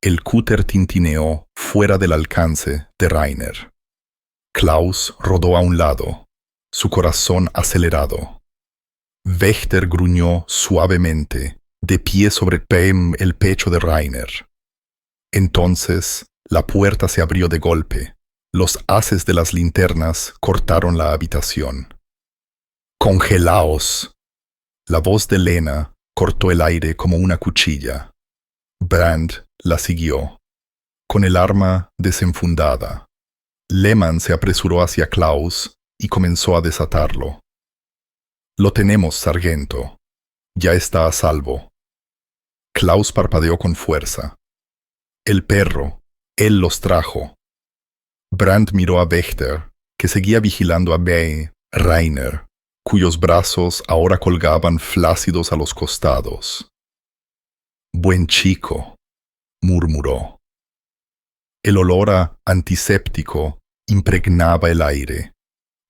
El cúter tintineó fuera del alcance de Rainer. Klaus rodó a un lado, su corazón acelerado. Wächter gruñó suavemente, de pie sobre el pecho de Rainer. Entonces, la puerta se abrió de golpe. Los haces de las linternas cortaron la habitación. ¡Congelaos! La voz de Lena cortó el aire como una cuchilla. Brand la siguió, con el arma desenfundada. Lehmann se apresuró hacia Klaus y comenzó a desatarlo. Lo tenemos, sargento. Ya está a salvo. Klaus parpadeó con fuerza. El perro, él los trajo. Brand miró a Wächter, que seguía vigilando a Rainer, cuyos brazos ahora colgaban flácidos a los costados. Buen chico, murmuró. El olor a antiséptico impregnaba el aire,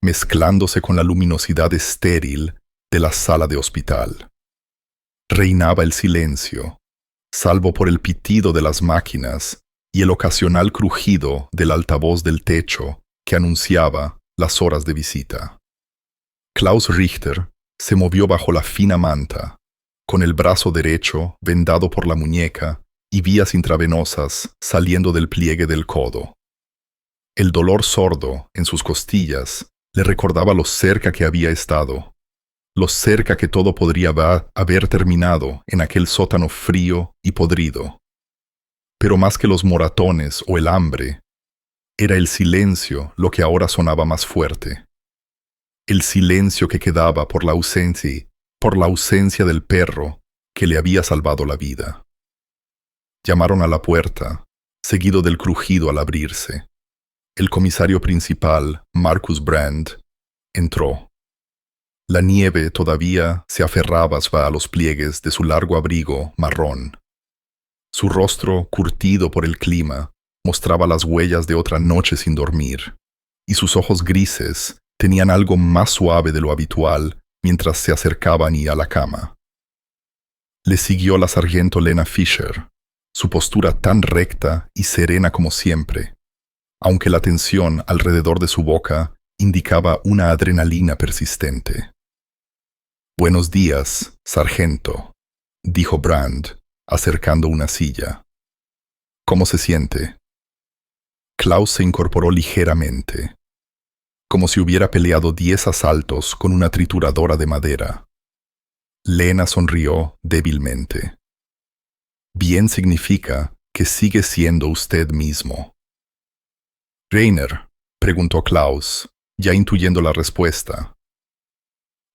mezclándose con la luminosidad estéril de la sala de hospital. Reinaba el silencio, salvo por el pitido de las máquinas y el ocasional crujido del altavoz del techo que anunciaba las horas de visita. Klaus Richter se movió bajo la fina manta, con el brazo derecho vendado por la muñeca y vías intravenosas saliendo del pliegue del codo. El dolor sordo en sus costillas le recordaba lo cerca que había estado, lo cerca que todo podría haber terminado en aquel sótano frío y podrido. Pero más que los moratones o el hambre, era el silencio lo que ahora sonaba más fuerte. El silencio que quedaba por la ausencia del perro que le había salvado la vida. Llamaron a la puerta, seguido del crujido al abrirse. El comisario principal, Markus Brand, entró. La nieve todavía se aferraba a los pliegues de su largo abrigo marrón. Su rostro, curtido por el clima, mostraba las huellas de otra noche sin dormir, y sus ojos grises tenían algo más suave de lo habitual mientras se acercaban a la cama. Le siguió la sargento Lena Fischer, su postura tan recta y serena como siempre, aunque la tensión alrededor de su boca indicaba una adrenalina persistente. «Buenos días, sargento», dijo Brand, acercando una silla. «¿Cómo se siente?» Klaus se incorporó ligeramente, como si hubiera peleado 10 asaltos con una trituradora de madera. Lena sonrió débilmente. «Bien significa que sigue siendo usted mismo». «Rainer», preguntó Klaus, ya intuyendo la respuesta.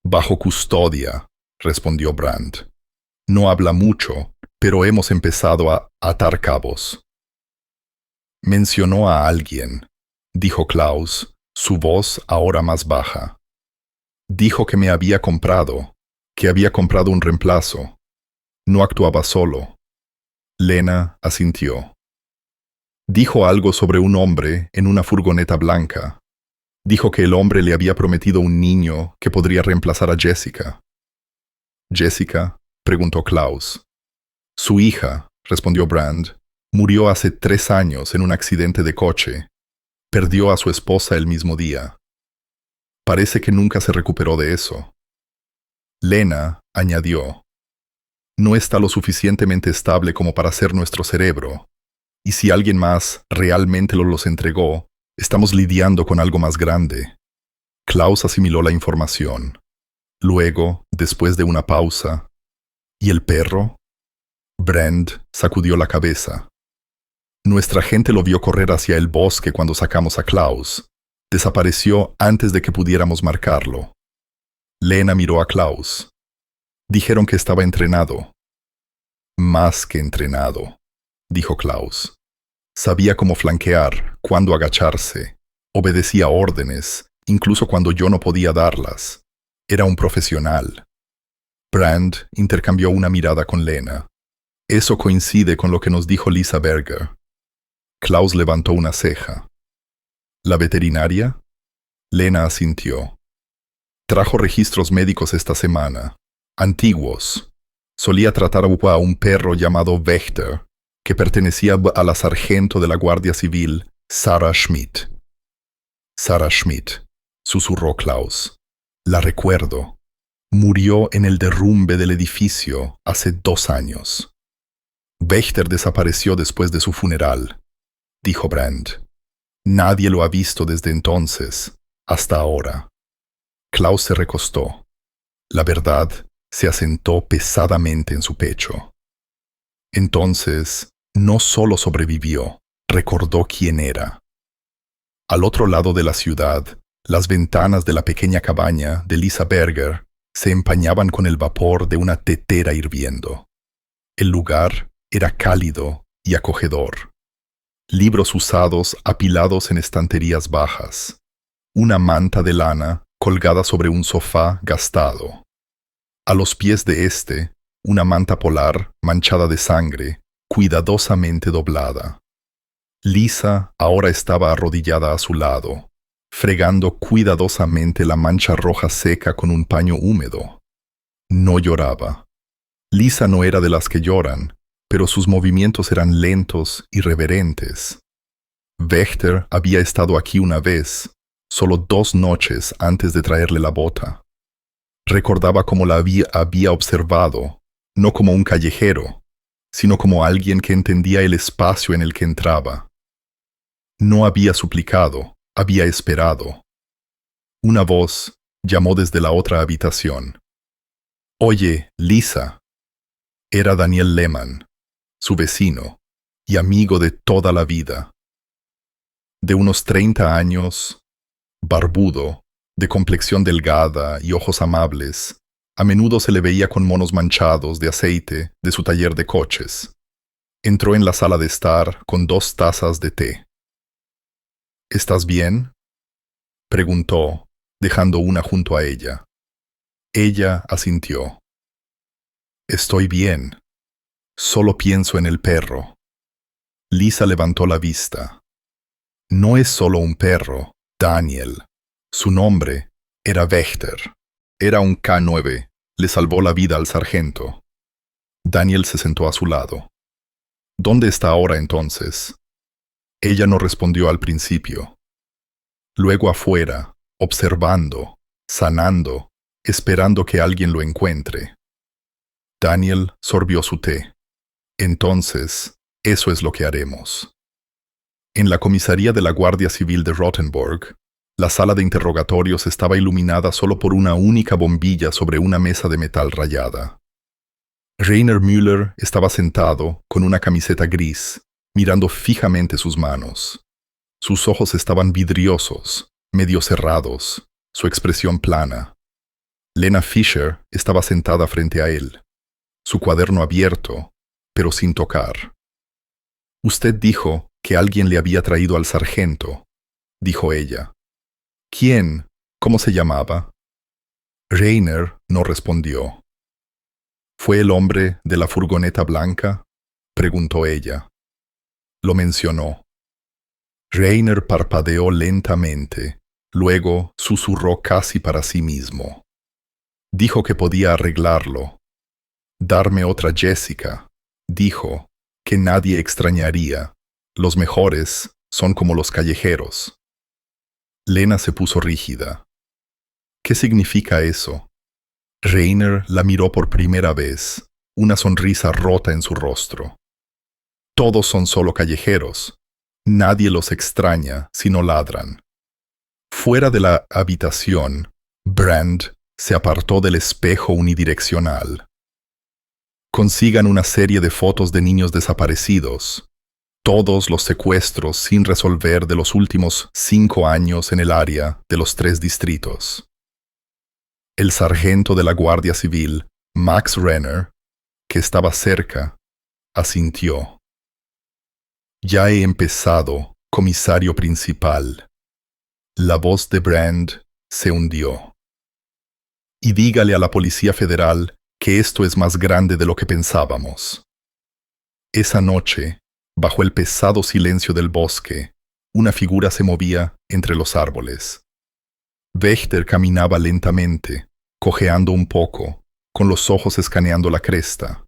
«Bajo custodia», respondió Brand. «No habla mucho, pero hemos empezado a atar cabos». «Mencionó a alguien», dijo Klaus, su voz ahora más baja. «Dijo que me había comprado, que había comprado un reemplazo. No actuaba solo». Lena asintió. «Dijo algo sobre un hombre en una furgoneta blanca. Dijo que el hombre le había prometido un niño que podría reemplazar a Jessica». «¿Jessica?», preguntó Klaus. «Su hija», respondió Brand, «murió hace 3 años en un accidente de coche. Perdió a su esposa el mismo día. Parece que nunca se recuperó de eso». Lena añadió: «No está lo suficientemente estable como para ser nuestro cerebro, y si alguien más realmente los entregó, estamos lidiando con algo más grande». Klaus asimiló la información. Luego, después de una pausa: «¿Y el perro?». Brand sacudió la cabeza. «Nuestra gente lo vio correr hacia el bosque cuando sacamos a Klaus. Desapareció antes de que pudiéramos marcarlo». Lena miró a Klaus. «Dijeron que estaba entrenado». «Más que entrenado», dijo Klaus. «Sabía cómo flanquear, cuándo agacharse. Obedecía órdenes, incluso cuando yo no podía darlas. Era un profesional». Brand intercambió una mirada con Lena. «Eso coincide con lo que nos dijo Lisa Berger». Klaus levantó una ceja. «¿La veterinaria?». Lena asintió. «Trajo registros médicos esta semana. Antiguos. Solía tratar a un perro llamado Wächter, que pertenecía a la sargento de la Guardia Civil, Sarah Schmidt». «Sarah Schmidt», susurró Klaus. «La recuerdo. Murió en el derrumbe del edificio hace 2 años». «Wächter desapareció después de su funeral», dijo Brand. «Nadie lo ha visto desde entonces, hasta ahora». Klaus se recostó. La verdad se asentó pesadamente en su pecho. Entonces, no solo sobrevivió, recordó quién era. Al otro lado de la ciudad, las ventanas de la pequeña cabaña de Lisa Berger se empañaban con el vapor de una tetera hirviendo. El lugar era cálido y acogedor. Libros usados apilados en estanterías bajas. Una manta de lana colgada sobre un sofá gastado. A los pies de este, una manta polar manchada de sangre, cuidadosamente doblada. Lisa ahora estaba arrodillada a su lado, fregando cuidadosamente la mancha roja seca con un paño húmedo. No lloraba. Lisa no era de las que lloran, pero sus movimientos eran lentos y reverentes. Wächter había estado aquí una vez, solo 2 noches antes de traerle la bota. Recordaba cómo la había observado, no como un callejero, sino como alguien que entendía el espacio en el que entraba. No había suplicado, había esperado. Una voz llamó desde la otra habitación. «Oye, Lisa». Era Daniel Lehmann, su vecino y amigo de toda la vida. De unos 30 años, barbudo, de complexión delgada y ojos amables, a menudo se le veía con monos manchados de aceite de su taller de coches. Entró en la sala de estar con 2 tazas de té. «¿Estás bien?», preguntó, dejando una junto a ella. Ella asintió. «Estoy bien. Solo pienso en el perro». Lisa levantó la vista. «No es solo un perro, Daniel. Su nombre era Wächter. Era un K9. Le salvó la vida al sargento». Daniel se sentó a su lado. «¿Dónde está ahora entonces?». Ella no respondió al principio. Luego afuera, observando, sanando, esperando que alguien lo encuentre. Daniel sorbió su té. Entonces, eso es lo que haremos. En la comisaría de la Guardia Civil de Rothenburg, la sala de interrogatorios estaba iluminada solo por una única bombilla sobre una mesa de metal rayada. Rainer Müller estaba sentado, con una camiseta gris, mirando fijamente sus manos. Sus ojos estaban vidriosos, medio cerrados, su expresión plana. Lena Fischer estaba sentada frente a él, su cuaderno abierto, pero sin tocar. «Usted dijo que alguien le había traído al sargento», dijo ella. «¿Quién? ¿Cómo se llamaba?» Rainer no respondió. «¿Fue el hombre de la furgoneta blanca?», preguntó ella. Lo mencionó. Rainer parpadeó lentamente, luego susurró casi para sí mismo. Dijo que podía arreglarlo. «Darme otra Jessica», dijo, «que nadie extrañaría. Los mejores son como los callejeros». Lena se puso rígida. «¿Qué significa eso?» Rainer la miró por primera vez, una sonrisa rota en su rostro. «Todos son solo callejeros. Nadie los extraña si no ladran». Fuera de la habitación, Brand se apartó del espejo unidireccional. «Consigan una serie de fotos de niños desaparecidos. Todos los secuestros sin resolver de los últimos 5 años en el área de los 3 distritos». El sargento de la Guardia Civil, Max Renner, que estaba cerca, asintió. «Ya he empezado, comisario principal». La voz de Brand se hundió. «Y dígale a la Policía Federal que esto es más grande de lo que pensábamos». Esa noche, bajo el pesado silencio del bosque, una figura se movía entre los árboles. Wächter caminaba lentamente, cojeando un poco, con los ojos escaneando la cresta.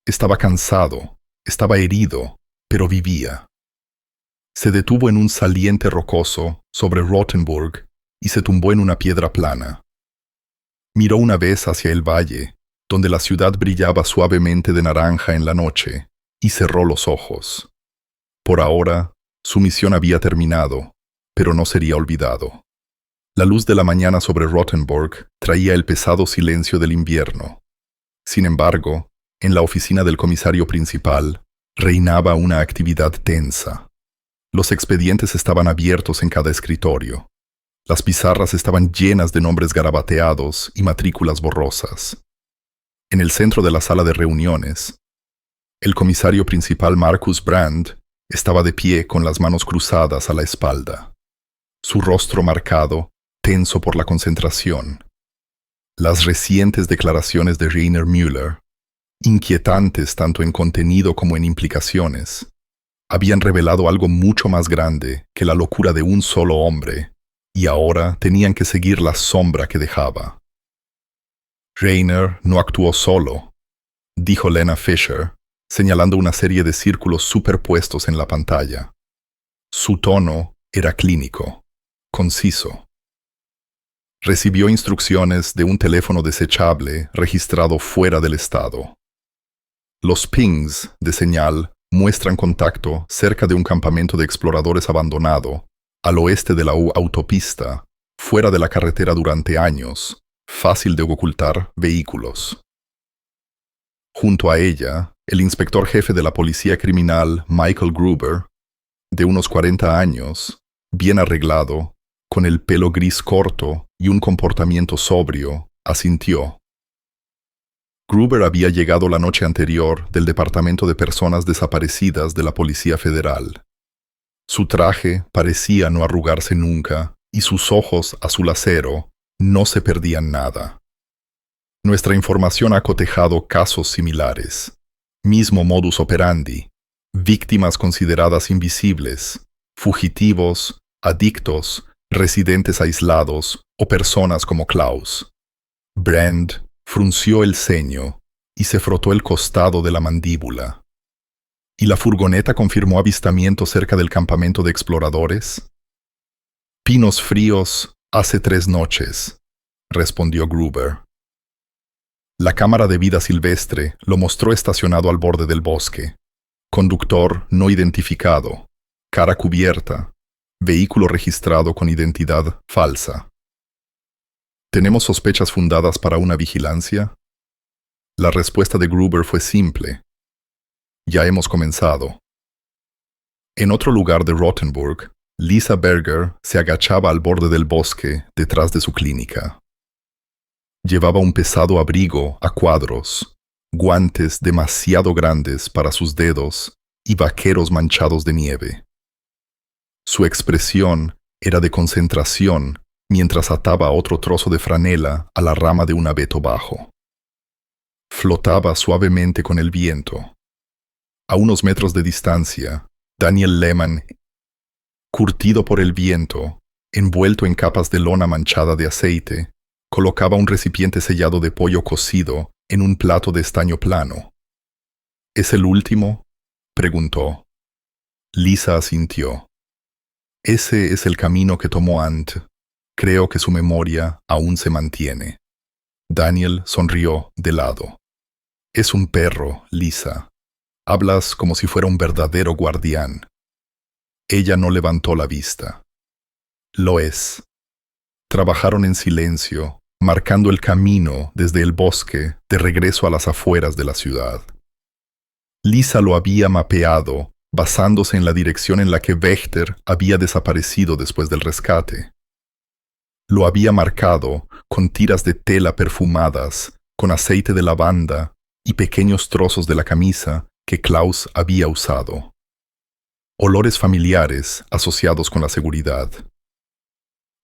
Estaba cansado, estaba herido, pero vivía. Se detuvo en un saliente rocoso sobre Rothenburg y se tumbó en una piedra plana. Miró una vez hacia el valle, donde la ciudad brillaba suavemente de naranja en la noche, y cerró los ojos. Por ahora, su misión había terminado, pero no sería olvidado. La luz de la mañana sobre Rothenburg traía el pesado silencio del invierno. Sin embargo, en la oficina del comisario principal, reinaba una actividad tensa. Los expedientes estaban abiertos en cada escritorio. Las pizarras estaban llenas de nombres garabateados y matrículas borrosas. En el centro de la sala de reuniones, el comisario principal Markus Brand estaba de pie con las manos cruzadas a la espalda. Su rostro marcado, tenso por la concentración. Las recientes declaraciones de Rainer Müller, inquietantes tanto en contenido como en implicaciones, habían revelado algo mucho más grande que la locura de un solo hombre, y ahora tenían que seguir la sombra que dejaba. «Rainer no actuó solo», dijo Lena Fischer, señalando una serie de círculos superpuestos en la pantalla. Su tono era clínico, conciso. Recibió instrucciones de un teléfono desechable registrado fuera del estado. Los pings de señal muestran contacto cerca de un campamento de exploradores abandonado, al oeste de la autopista, fuera de la carretera durante años, fácil de ocultar vehículos. Junto a ella, el inspector jefe de la policía criminal, Michael Gruber, de unos 40 años, bien arreglado, con el pelo gris corto y un comportamiento sobrio, asintió. Gruber había llegado la noche anterior del Departamento de Personas Desaparecidas de la Policía Federal. Su traje parecía no arrugarse nunca y sus ojos azul acero no se perdían nada. Nuestra información ha cotejado casos similares. Mismo modus operandi, víctimas consideradas invisibles, fugitivos, adictos, residentes aislados o personas como Klaus. Brand frunció el ceño y se frotó el costado de la mandíbula. ¿Y la furgoneta confirmó avistamiento cerca del campamento de exploradores? Pinos fríos hace 3 noches, respondió Gruber. La cámara de vida silvestre lo mostró estacionado al borde del bosque. Conductor no identificado, cara cubierta, vehículo registrado con identidad falsa. ¿Tenemos sospechas fundadas para una vigilancia? La respuesta de Gruber fue simple. Ya hemos comenzado. En otro lugar de Rothenburg, Lisa Berger se agachaba al borde del bosque detrás de su clínica. Llevaba un pesado abrigo a cuadros, guantes demasiado grandes para sus dedos y vaqueros manchados de nieve. Su expresión era de concentración mientras ataba otro trozo de franela a la rama de un abeto bajo. Flotaba suavemente con el viento. A unos metros de distancia, Daniel Lehman, curtido por el viento, envuelto en capas de lona manchada de aceite, colocaba un recipiente sellado de pollo cocido en un plato de estaño plano. ¿Es el último?, preguntó. Lisa asintió. Ese es el camino que tomó Ant. Creo que su memoria aún se mantiene. Daniel sonrió de lado. Es un perro, Lisa. Hablas como si fuera un verdadero guardián. Ella no levantó la vista. Lo es. Trabajaron en silencio, marcando el camino desde el bosque de regreso a las afueras de la ciudad. Lisa lo había mapeado, basándose en la dirección en la que Wächter había desaparecido después del rescate. Lo había marcado con tiras de tela perfumadas, con aceite de lavanda y pequeños trozos de la camisa que Klaus había usado. Olores familiares asociados con la seguridad.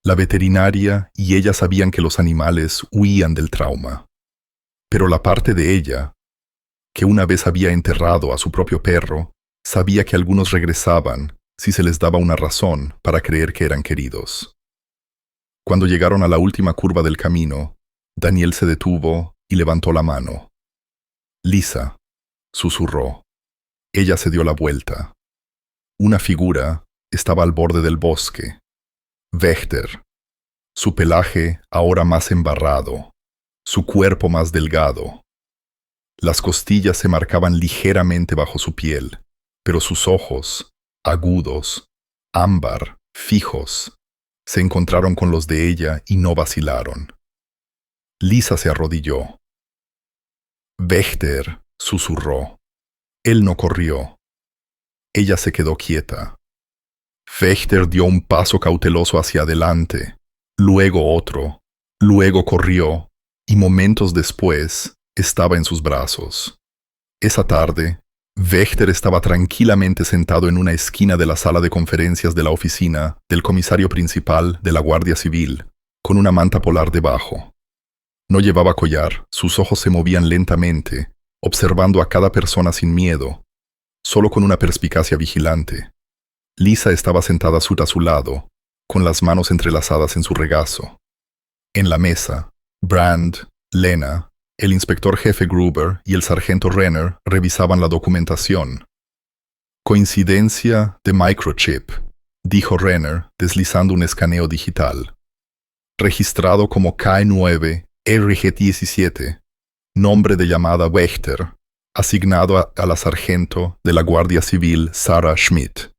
La veterinaria y ella sabían que los animales huían del trauma. Pero la parte de ella, que una vez había enterrado a su propio perro, sabía que algunos regresaban si se les daba una razón para creer que eran queridos. Cuando llegaron a la última curva del camino, Daniel se detuvo y levantó la mano. Lisa, susurró. Ella se dio la vuelta. Una figura estaba al borde del bosque. Wächter. Su pelaje ahora más embarrado, su cuerpo más delgado. Las costillas se marcaban ligeramente bajo su piel, pero sus ojos, agudos, ámbar, fijos, se encontraron con los de ella y no vacilaron. Lisa se arrodilló. Wächter, susurró. Él no corrió. Ella se quedó quieta. Wächter dio un paso cauteloso hacia adelante, luego otro, luego corrió, y momentos después estaba en sus brazos. Esa tarde, Wächter estaba tranquilamente sentado en una esquina de la sala de conferencias de la oficina del comisario principal de la Guardia Civil, con una manta polar debajo. No llevaba collar, sus ojos se movían lentamente, observando a cada persona sin miedo, solo con una perspicacia vigilante. Lisa estaba sentada a su lado, con las manos entrelazadas en su regazo. En la mesa, Brand, Lena, el inspector jefe Gruber y el sargento Renner revisaban la documentación. Coincidencia de microchip, dijo Renner, deslizando un escaneo digital. Registrado como K9-RG17, nombre de llamada Wächter, asignado a la sargento de la Guardia Civil Sarah Schmidt,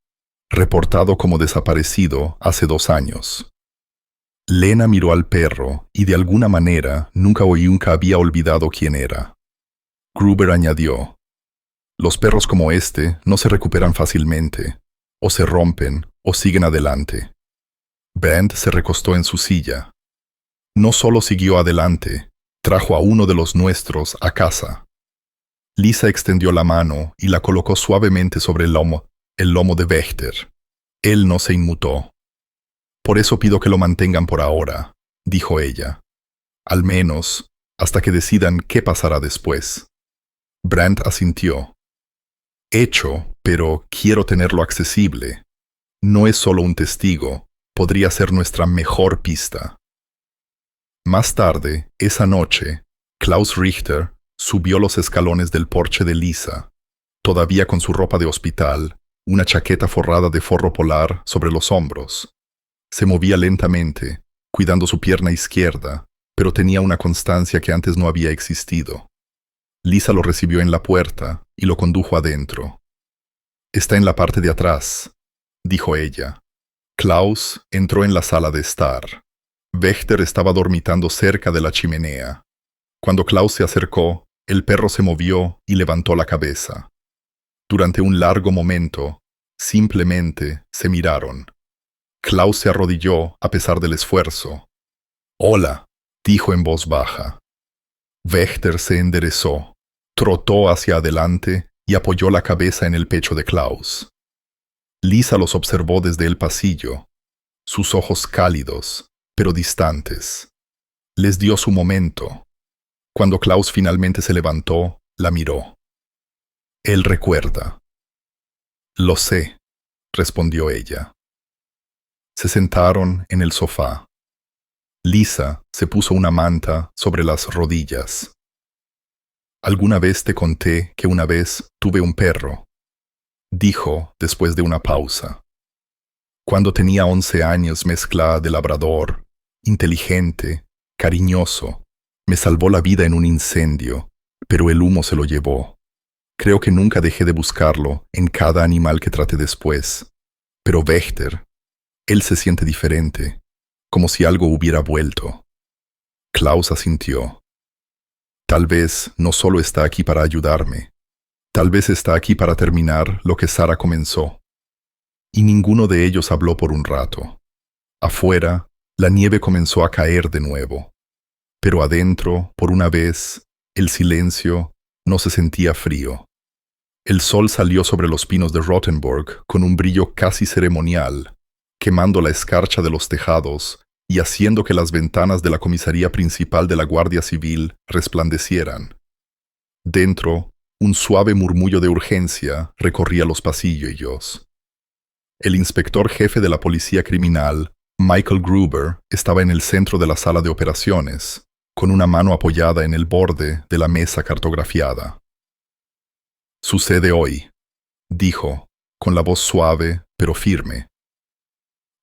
reportado como desaparecido hace 2 años. Lena miró al perro y de alguna manera nunca había olvidado quién era. Gruber añadió, los perros como este no se recuperan fácilmente, o se rompen o siguen adelante. Brand se recostó en su silla. No solo siguió adelante, trajo a uno de los nuestros a casa. Lisa extendió la mano y la colocó suavemente sobre el lomo de Wächter. Él no se inmutó. Por eso pido que lo mantengan por ahora, dijo ella. Al menos, hasta que decidan qué pasará después. Brandt asintió. Hecho, pero quiero tenerlo accesible. No es solo un testigo, podría ser nuestra mejor pista. Más tarde, esa noche, Klaus Richter subió los escalones del porche de Lisa. todavía con su ropa de hospital, una chaqueta forrada de forro polar sobre los hombros. Se movía lentamente, cuidando su pierna izquierda, pero tenía una constancia que antes no había existido. Lisa lo recibió en la puerta y lo condujo adentro. «Está en la parte de atrás», dijo ella. Klaus entró en la sala de estar. Wächter estaba dormitando cerca de la chimenea. Cuando Klaus se acercó, el perro se movió y levantó la cabeza. Durante un largo momento, simplemente se miraron. Klaus se arrodilló a pesar del esfuerzo. «Hola», dijo en voz baja. Wächter se enderezó, trotó hacia adelante y apoyó la cabeza en el pecho de Klaus. Lisa los observó desde el pasillo, sus ojos cálidos, pero distantes. Les dio su momento. Cuando Klaus finalmente se levantó, la miró. «Él recuerda». «Lo sé», respondió ella. Se sentaron en el sofá. Lisa se puso una manta sobre las rodillas. «Alguna vez te conté que una vez tuve un perro», dijo después de una pausa. «Cuando tenía 11 años, mezcla de labrador, inteligente, cariñoso. Me salvó la vida en un incendio, pero el humo se lo llevó. Creo que nunca dejé de buscarlo en cada animal que traté después. Pero Wächter, él se siente diferente, como si algo hubiera vuelto». Klaus asintió. «Tal vez no solo está aquí para ayudarme. Tal vez está aquí para terminar lo que Sara comenzó». Y ninguno de ellos habló por un rato. Afuera, la nieve comenzó a caer de nuevo. Pero adentro, por una vez, el silencio no se sentía frío. El sol salió sobre los pinos de Rothenburg con un brillo casi ceremonial, quemando la escarcha de los tejados y haciendo que las ventanas de la comisaría principal de la Guardia Civil resplandecieran. Dentro, un suave murmullo de urgencia recorría los pasillos. El inspector jefe de la policía criminal, Michael Gruber, estaba en el centro de la sala de operaciones, con una mano apoyada en el borde de la mesa cartografiada. «Sucede hoy», dijo, con la voz suave pero firme.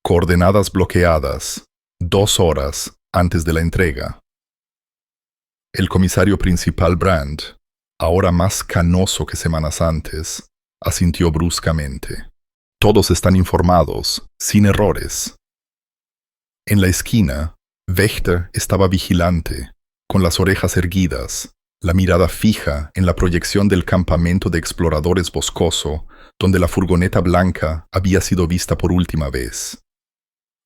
«Coordenadas bloqueadas, 2 horas antes de la entrega». El comisario principal Brandt, ahora más canoso que semanas antes, asintió bruscamente. «Todos están informados, sin errores». En la esquina, Wächter estaba vigilante, con las orejas erguidas, la mirada fija en la proyección del campamento de exploradores boscoso, donde la furgoneta blanca había sido vista por última vez.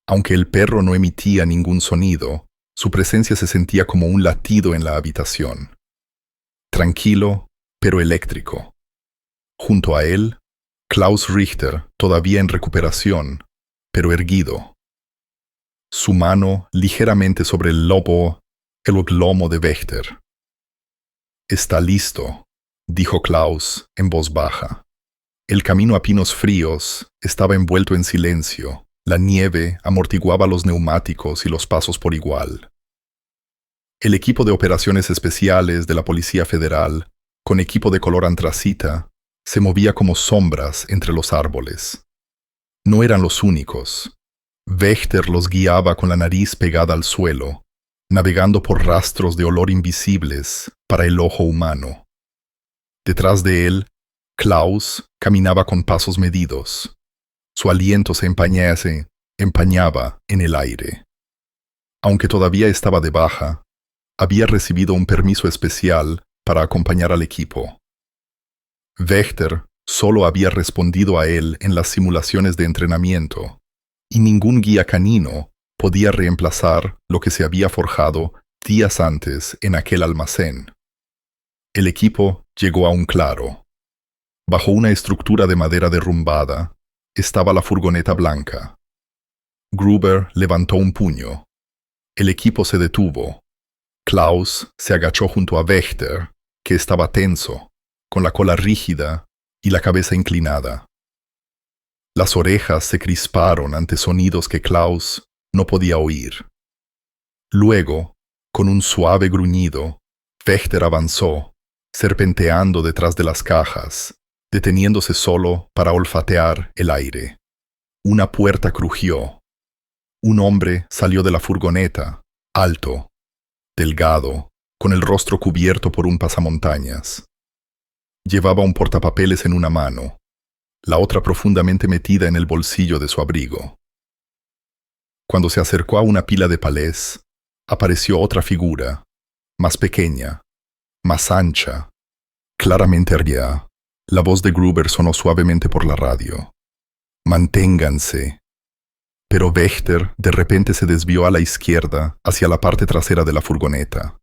Aunque el perro no emitía ningún sonido, su presencia se sentía como un latido en la habitación. Tranquilo, pero eléctrico. Junto a él, Klaus Richter, todavía en recuperación, pero erguido. Su mano ligeramente sobre el lomo de Wächter. «Está listo», dijo Klaus en voz baja. El camino a Pinos Fríos estaba envuelto en silencio. La nieve amortiguaba los neumáticos y los pasos por igual. El equipo de operaciones especiales de la Policía Federal, con equipo de color antracita, se movía como sombras entre los árboles. No eran los únicos. Wächter los guiaba con la nariz pegada al suelo, navegando por rastros de olor invisibles para el ojo humano. Detrás de él, Klaus caminaba con pasos medidos. Su aliento se empañaba en el aire. Aunque todavía estaba de baja, había recibido un permiso especial para acompañar al equipo. Wächter solo había respondido a él en las simulaciones de entrenamiento, y ningún guía canino podía reemplazar lo que se había forjado días antes en aquel almacén. El equipo llegó a un claro. Bajo una estructura de madera derrumbada estaba la furgoneta blanca. Gruber levantó un puño. El equipo se detuvo. Klaus se agachó junto a Wächter, que estaba tenso, con la cola rígida y la cabeza inclinada. Las orejas se crisparon ante sonidos que Klaus no podía oír. Luego, con un suave gruñido, Wächter avanzó, serpenteando detrás de las cajas, deteniéndose solo para olfatear el aire. Una puerta crujió. Un hombre salió de la furgoneta, alto, delgado, con el rostro cubierto por un pasamontañas. Llevaba un portapapeles en una mano, la otra profundamente metida en el bolsillo de su abrigo. Cuando se acercó a una pila de palés, apareció otra figura, más pequeña, más ancha, claramente erguida. La voz de Gruber sonó suavemente por la radio. «Manténganse». Pero Wächter de repente se desvió a la izquierda, hacia la parte trasera de la furgoneta.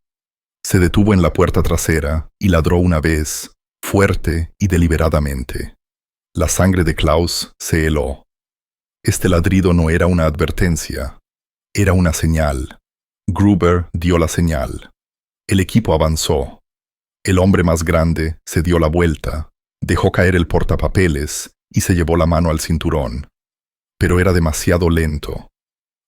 Se detuvo en la puerta trasera y ladró una vez, fuerte y deliberadamente. La sangre de Klaus se heló. Este ladrido no era una advertencia, era una señal. Gruber dio la señal. El equipo avanzó. El hombre más grande se dio la vuelta, dejó caer el portapapeles y se llevó la mano al cinturón. Pero era demasiado lento.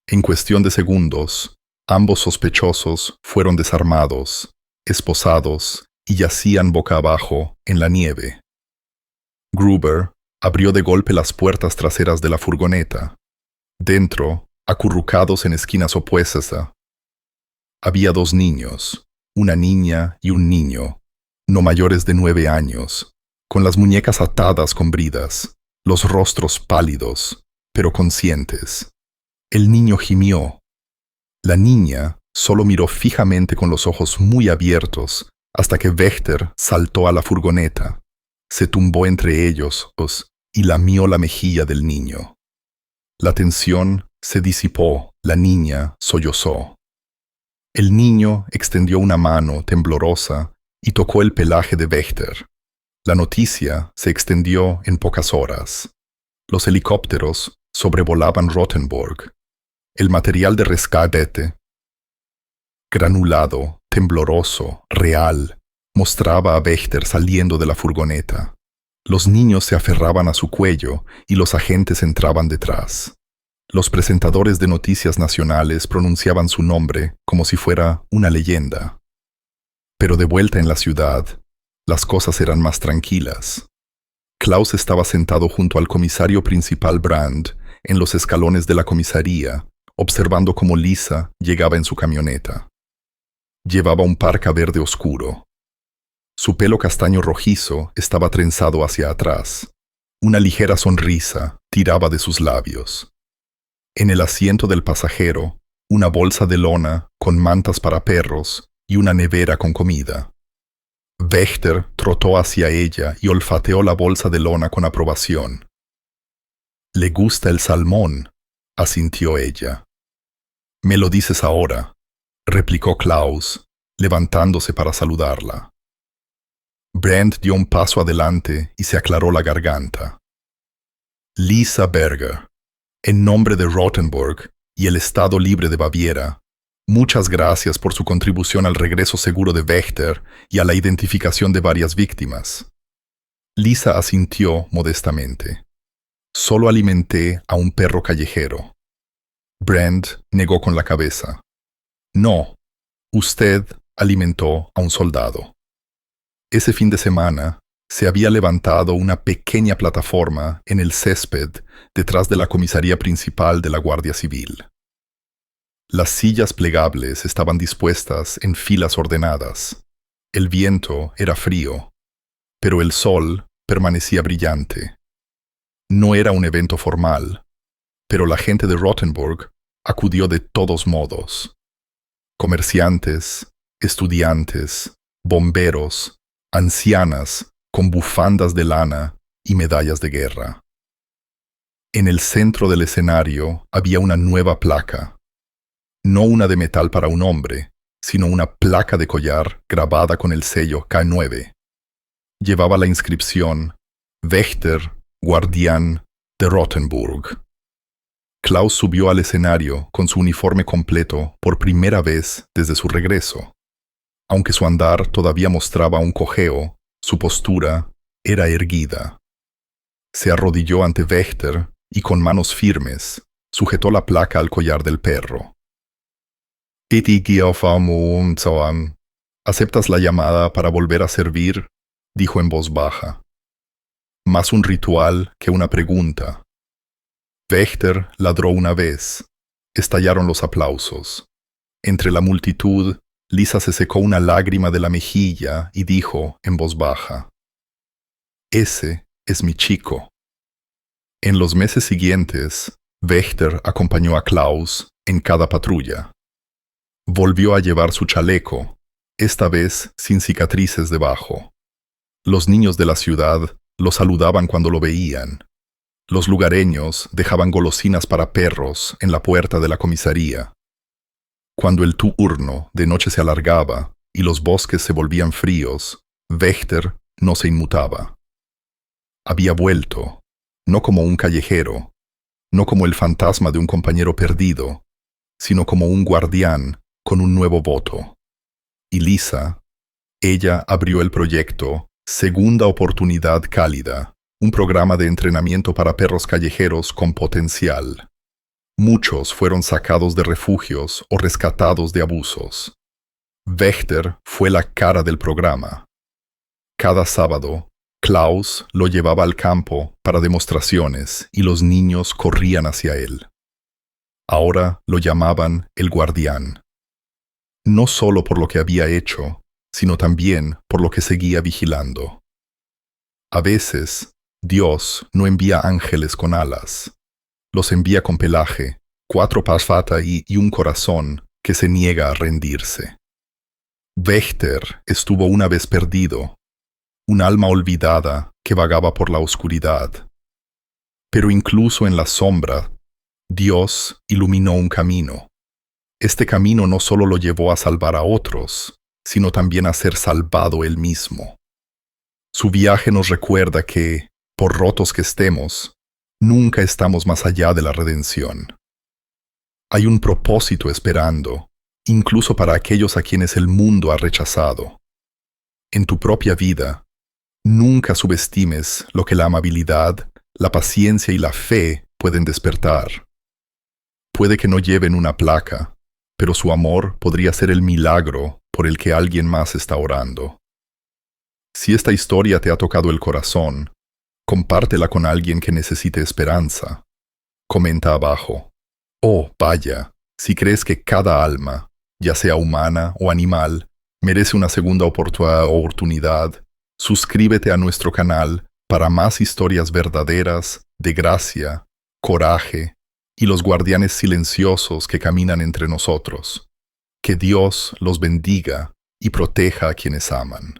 En cuestión de segundos, ambos sospechosos fueron desarmados, esposados y yacían boca abajo en la nieve. Gruber abrió de golpe las puertas traseras de la furgoneta. Dentro, acurrucados en esquinas opuestas, había dos niños, una niña y un niño, no mayores de 9 años, con las muñecas atadas con bridas, los rostros pálidos, pero conscientes. El niño gimió. La niña solo miró fijamente con los ojos muy abiertos hasta que Wächter saltó a la furgoneta, se tumbó entre ellos y lamió la mejilla del niño. La tensión se disipó, la niña sollozó. El niño extendió una mano temblorosa y tocó el pelaje de Wächter. La noticia se extendió en pocas horas. Los helicópteros sobrevolaban Rothenburg. El material de rescate, granulado, tembloroso, real, mostraba a Wächter saliendo de la furgoneta. Los niños se aferraban a su cuello y los agentes entraban detrás. Los presentadores de noticias nacionales pronunciaban su nombre como si fuera una leyenda. Pero de vuelta en la ciudad, las cosas eran más tranquilas. Klaus estaba sentado junto al comisario principal Brand en los escalones de la comisaría, observando cómo Lisa llegaba en su camioneta. Llevaba un parca verde oscuro. Su pelo castaño rojizo estaba trenzado hacia atrás. Una ligera sonrisa tiraba de sus labios. En el asiento del pasajero, una bolsa de lona con mantas para perros y una nevera con comida. Wächter trotó hacia ella y olfateó la bolsa de lona con aprobación. «Le gusta el salmón», asintió ella. «Me lo dices ahora», replicó Klaus, levantándose para saludarla. Brand dio un paso adelante y se aclaró la garganta. «Lisa Berger, en nombre de Rothenburg y el Estado Libre de Baviera, muchas gracias por su contribución al regreso seguro de Wächter y a la identificación de varias víctimas». Lisa asintió modestamente. «Solo alimenté a un perro callejero». Brand negó con la cabeza. «No, usted alimentó a un soldado». Ese fin de semana se había levantado una pequeña plataforma en el césped detrás de la comisaría principal de la Guardia Civil. Las sillas plegables estaban dispuestas en filas ordenadas. El viento era frío, pero el sol permanecía brillante. No era un evento formal, pero la gente de Rothenburg acudió de todos modos. Comerciantes, estudiantes, bomberos, ancianas con bufandas de lana y medallas de guerra. En el centro del escenario había una nueva placa. No una de metal para un hombre, sino una placa de collar grabada con el sello K9. Llevaba la inscripción «Wächter, guardián de Rothenburg». Klaus subió al escenario con su uniforme completo por primera vez desde su regreso. Aunque su andar todavía mostraba un cojeo, su postura era erguida. Se arrodilló ante Wächter y con manos firmes sujetó la placa al collar del perro. «¿Aceptas la llamada para volver a servir?», dijo en voz baja. más un ritual que una pregunta. Wächter ladró una vez. Estallaron los aplausos. Entre la multitud, Lisa se secó una lágrima de la mejilla y dijo en voz baja: «Ese es mi chico». En los meses siguientes, Wächter acompañó a Klaus en cada patrulla. Volvió a llevar su chaleco, esta vez sin cicatrices debajo. Los niños de la ciudad lo saludaban cuando lo veían. Los lugareños dejaban golosinas para perros en la puerta de la comisaría. Cuando el turno de noche se alargaba y los bosques se volvían fríos, Wächter no se inmutaba. Había vuelto, no como un callejero, no como el fantasma de un compañero perdido, sino como un guardián con un nuevo voto. Y Lisa, ella abrió el proyecto Segunda Oportunidad Cálida, un programa de entrenamiento para perros callejeros con potencial. Muchos fueron sacados de refugios o rescatados de abusos. Wächter fue la cara del programa. Cada sábado, Klaus lo llevaba al campo para demostraciones y los niños corrían hacia él. Ahora lo llamaban el guardián. No solo por lo que había hecho, sino también por lo que seguía vigilando. A veces, Dios no envía ángeles con alas. Los envía con pelaje, 4 patas y un corazón que se niega a rendirse. Wächter estuvo una vez perdido, un alma olvidada que vagaba por la oscuridad. Pero incluso en la sombra, Dios iluminó un camino. Este camino no solo lo llevó a salvar a otros, sino también a ser salvado él mismo. Su viaje nos recuerda que, por rotos que estemos, nunca estamos más allá de la redención. Hay un propósito esperando, incluso para aquellos a quienes el mundo ha rechazado. En tu propia vida, nunca subestimes lo que la amabilidad, la paciencia y la fe pueden despertar. Puede que no lleven una placa, pero su amor podría ser el milagro por el que alguien más está orando. Si esta historia te ha tocado el corazón, compártela con alguien que necesite esperanza. Comenta abajo: «Oh, vaya, si crees que cada alma, ya sea humana o animal, merece una segunda oportunidad, suscríbete a nuestro canal para más historias verdaderas de gracia, coraje y los guardianes silenciosos que caminan entre nosotros. Que Dios los bendiga y proteja a quienes aman».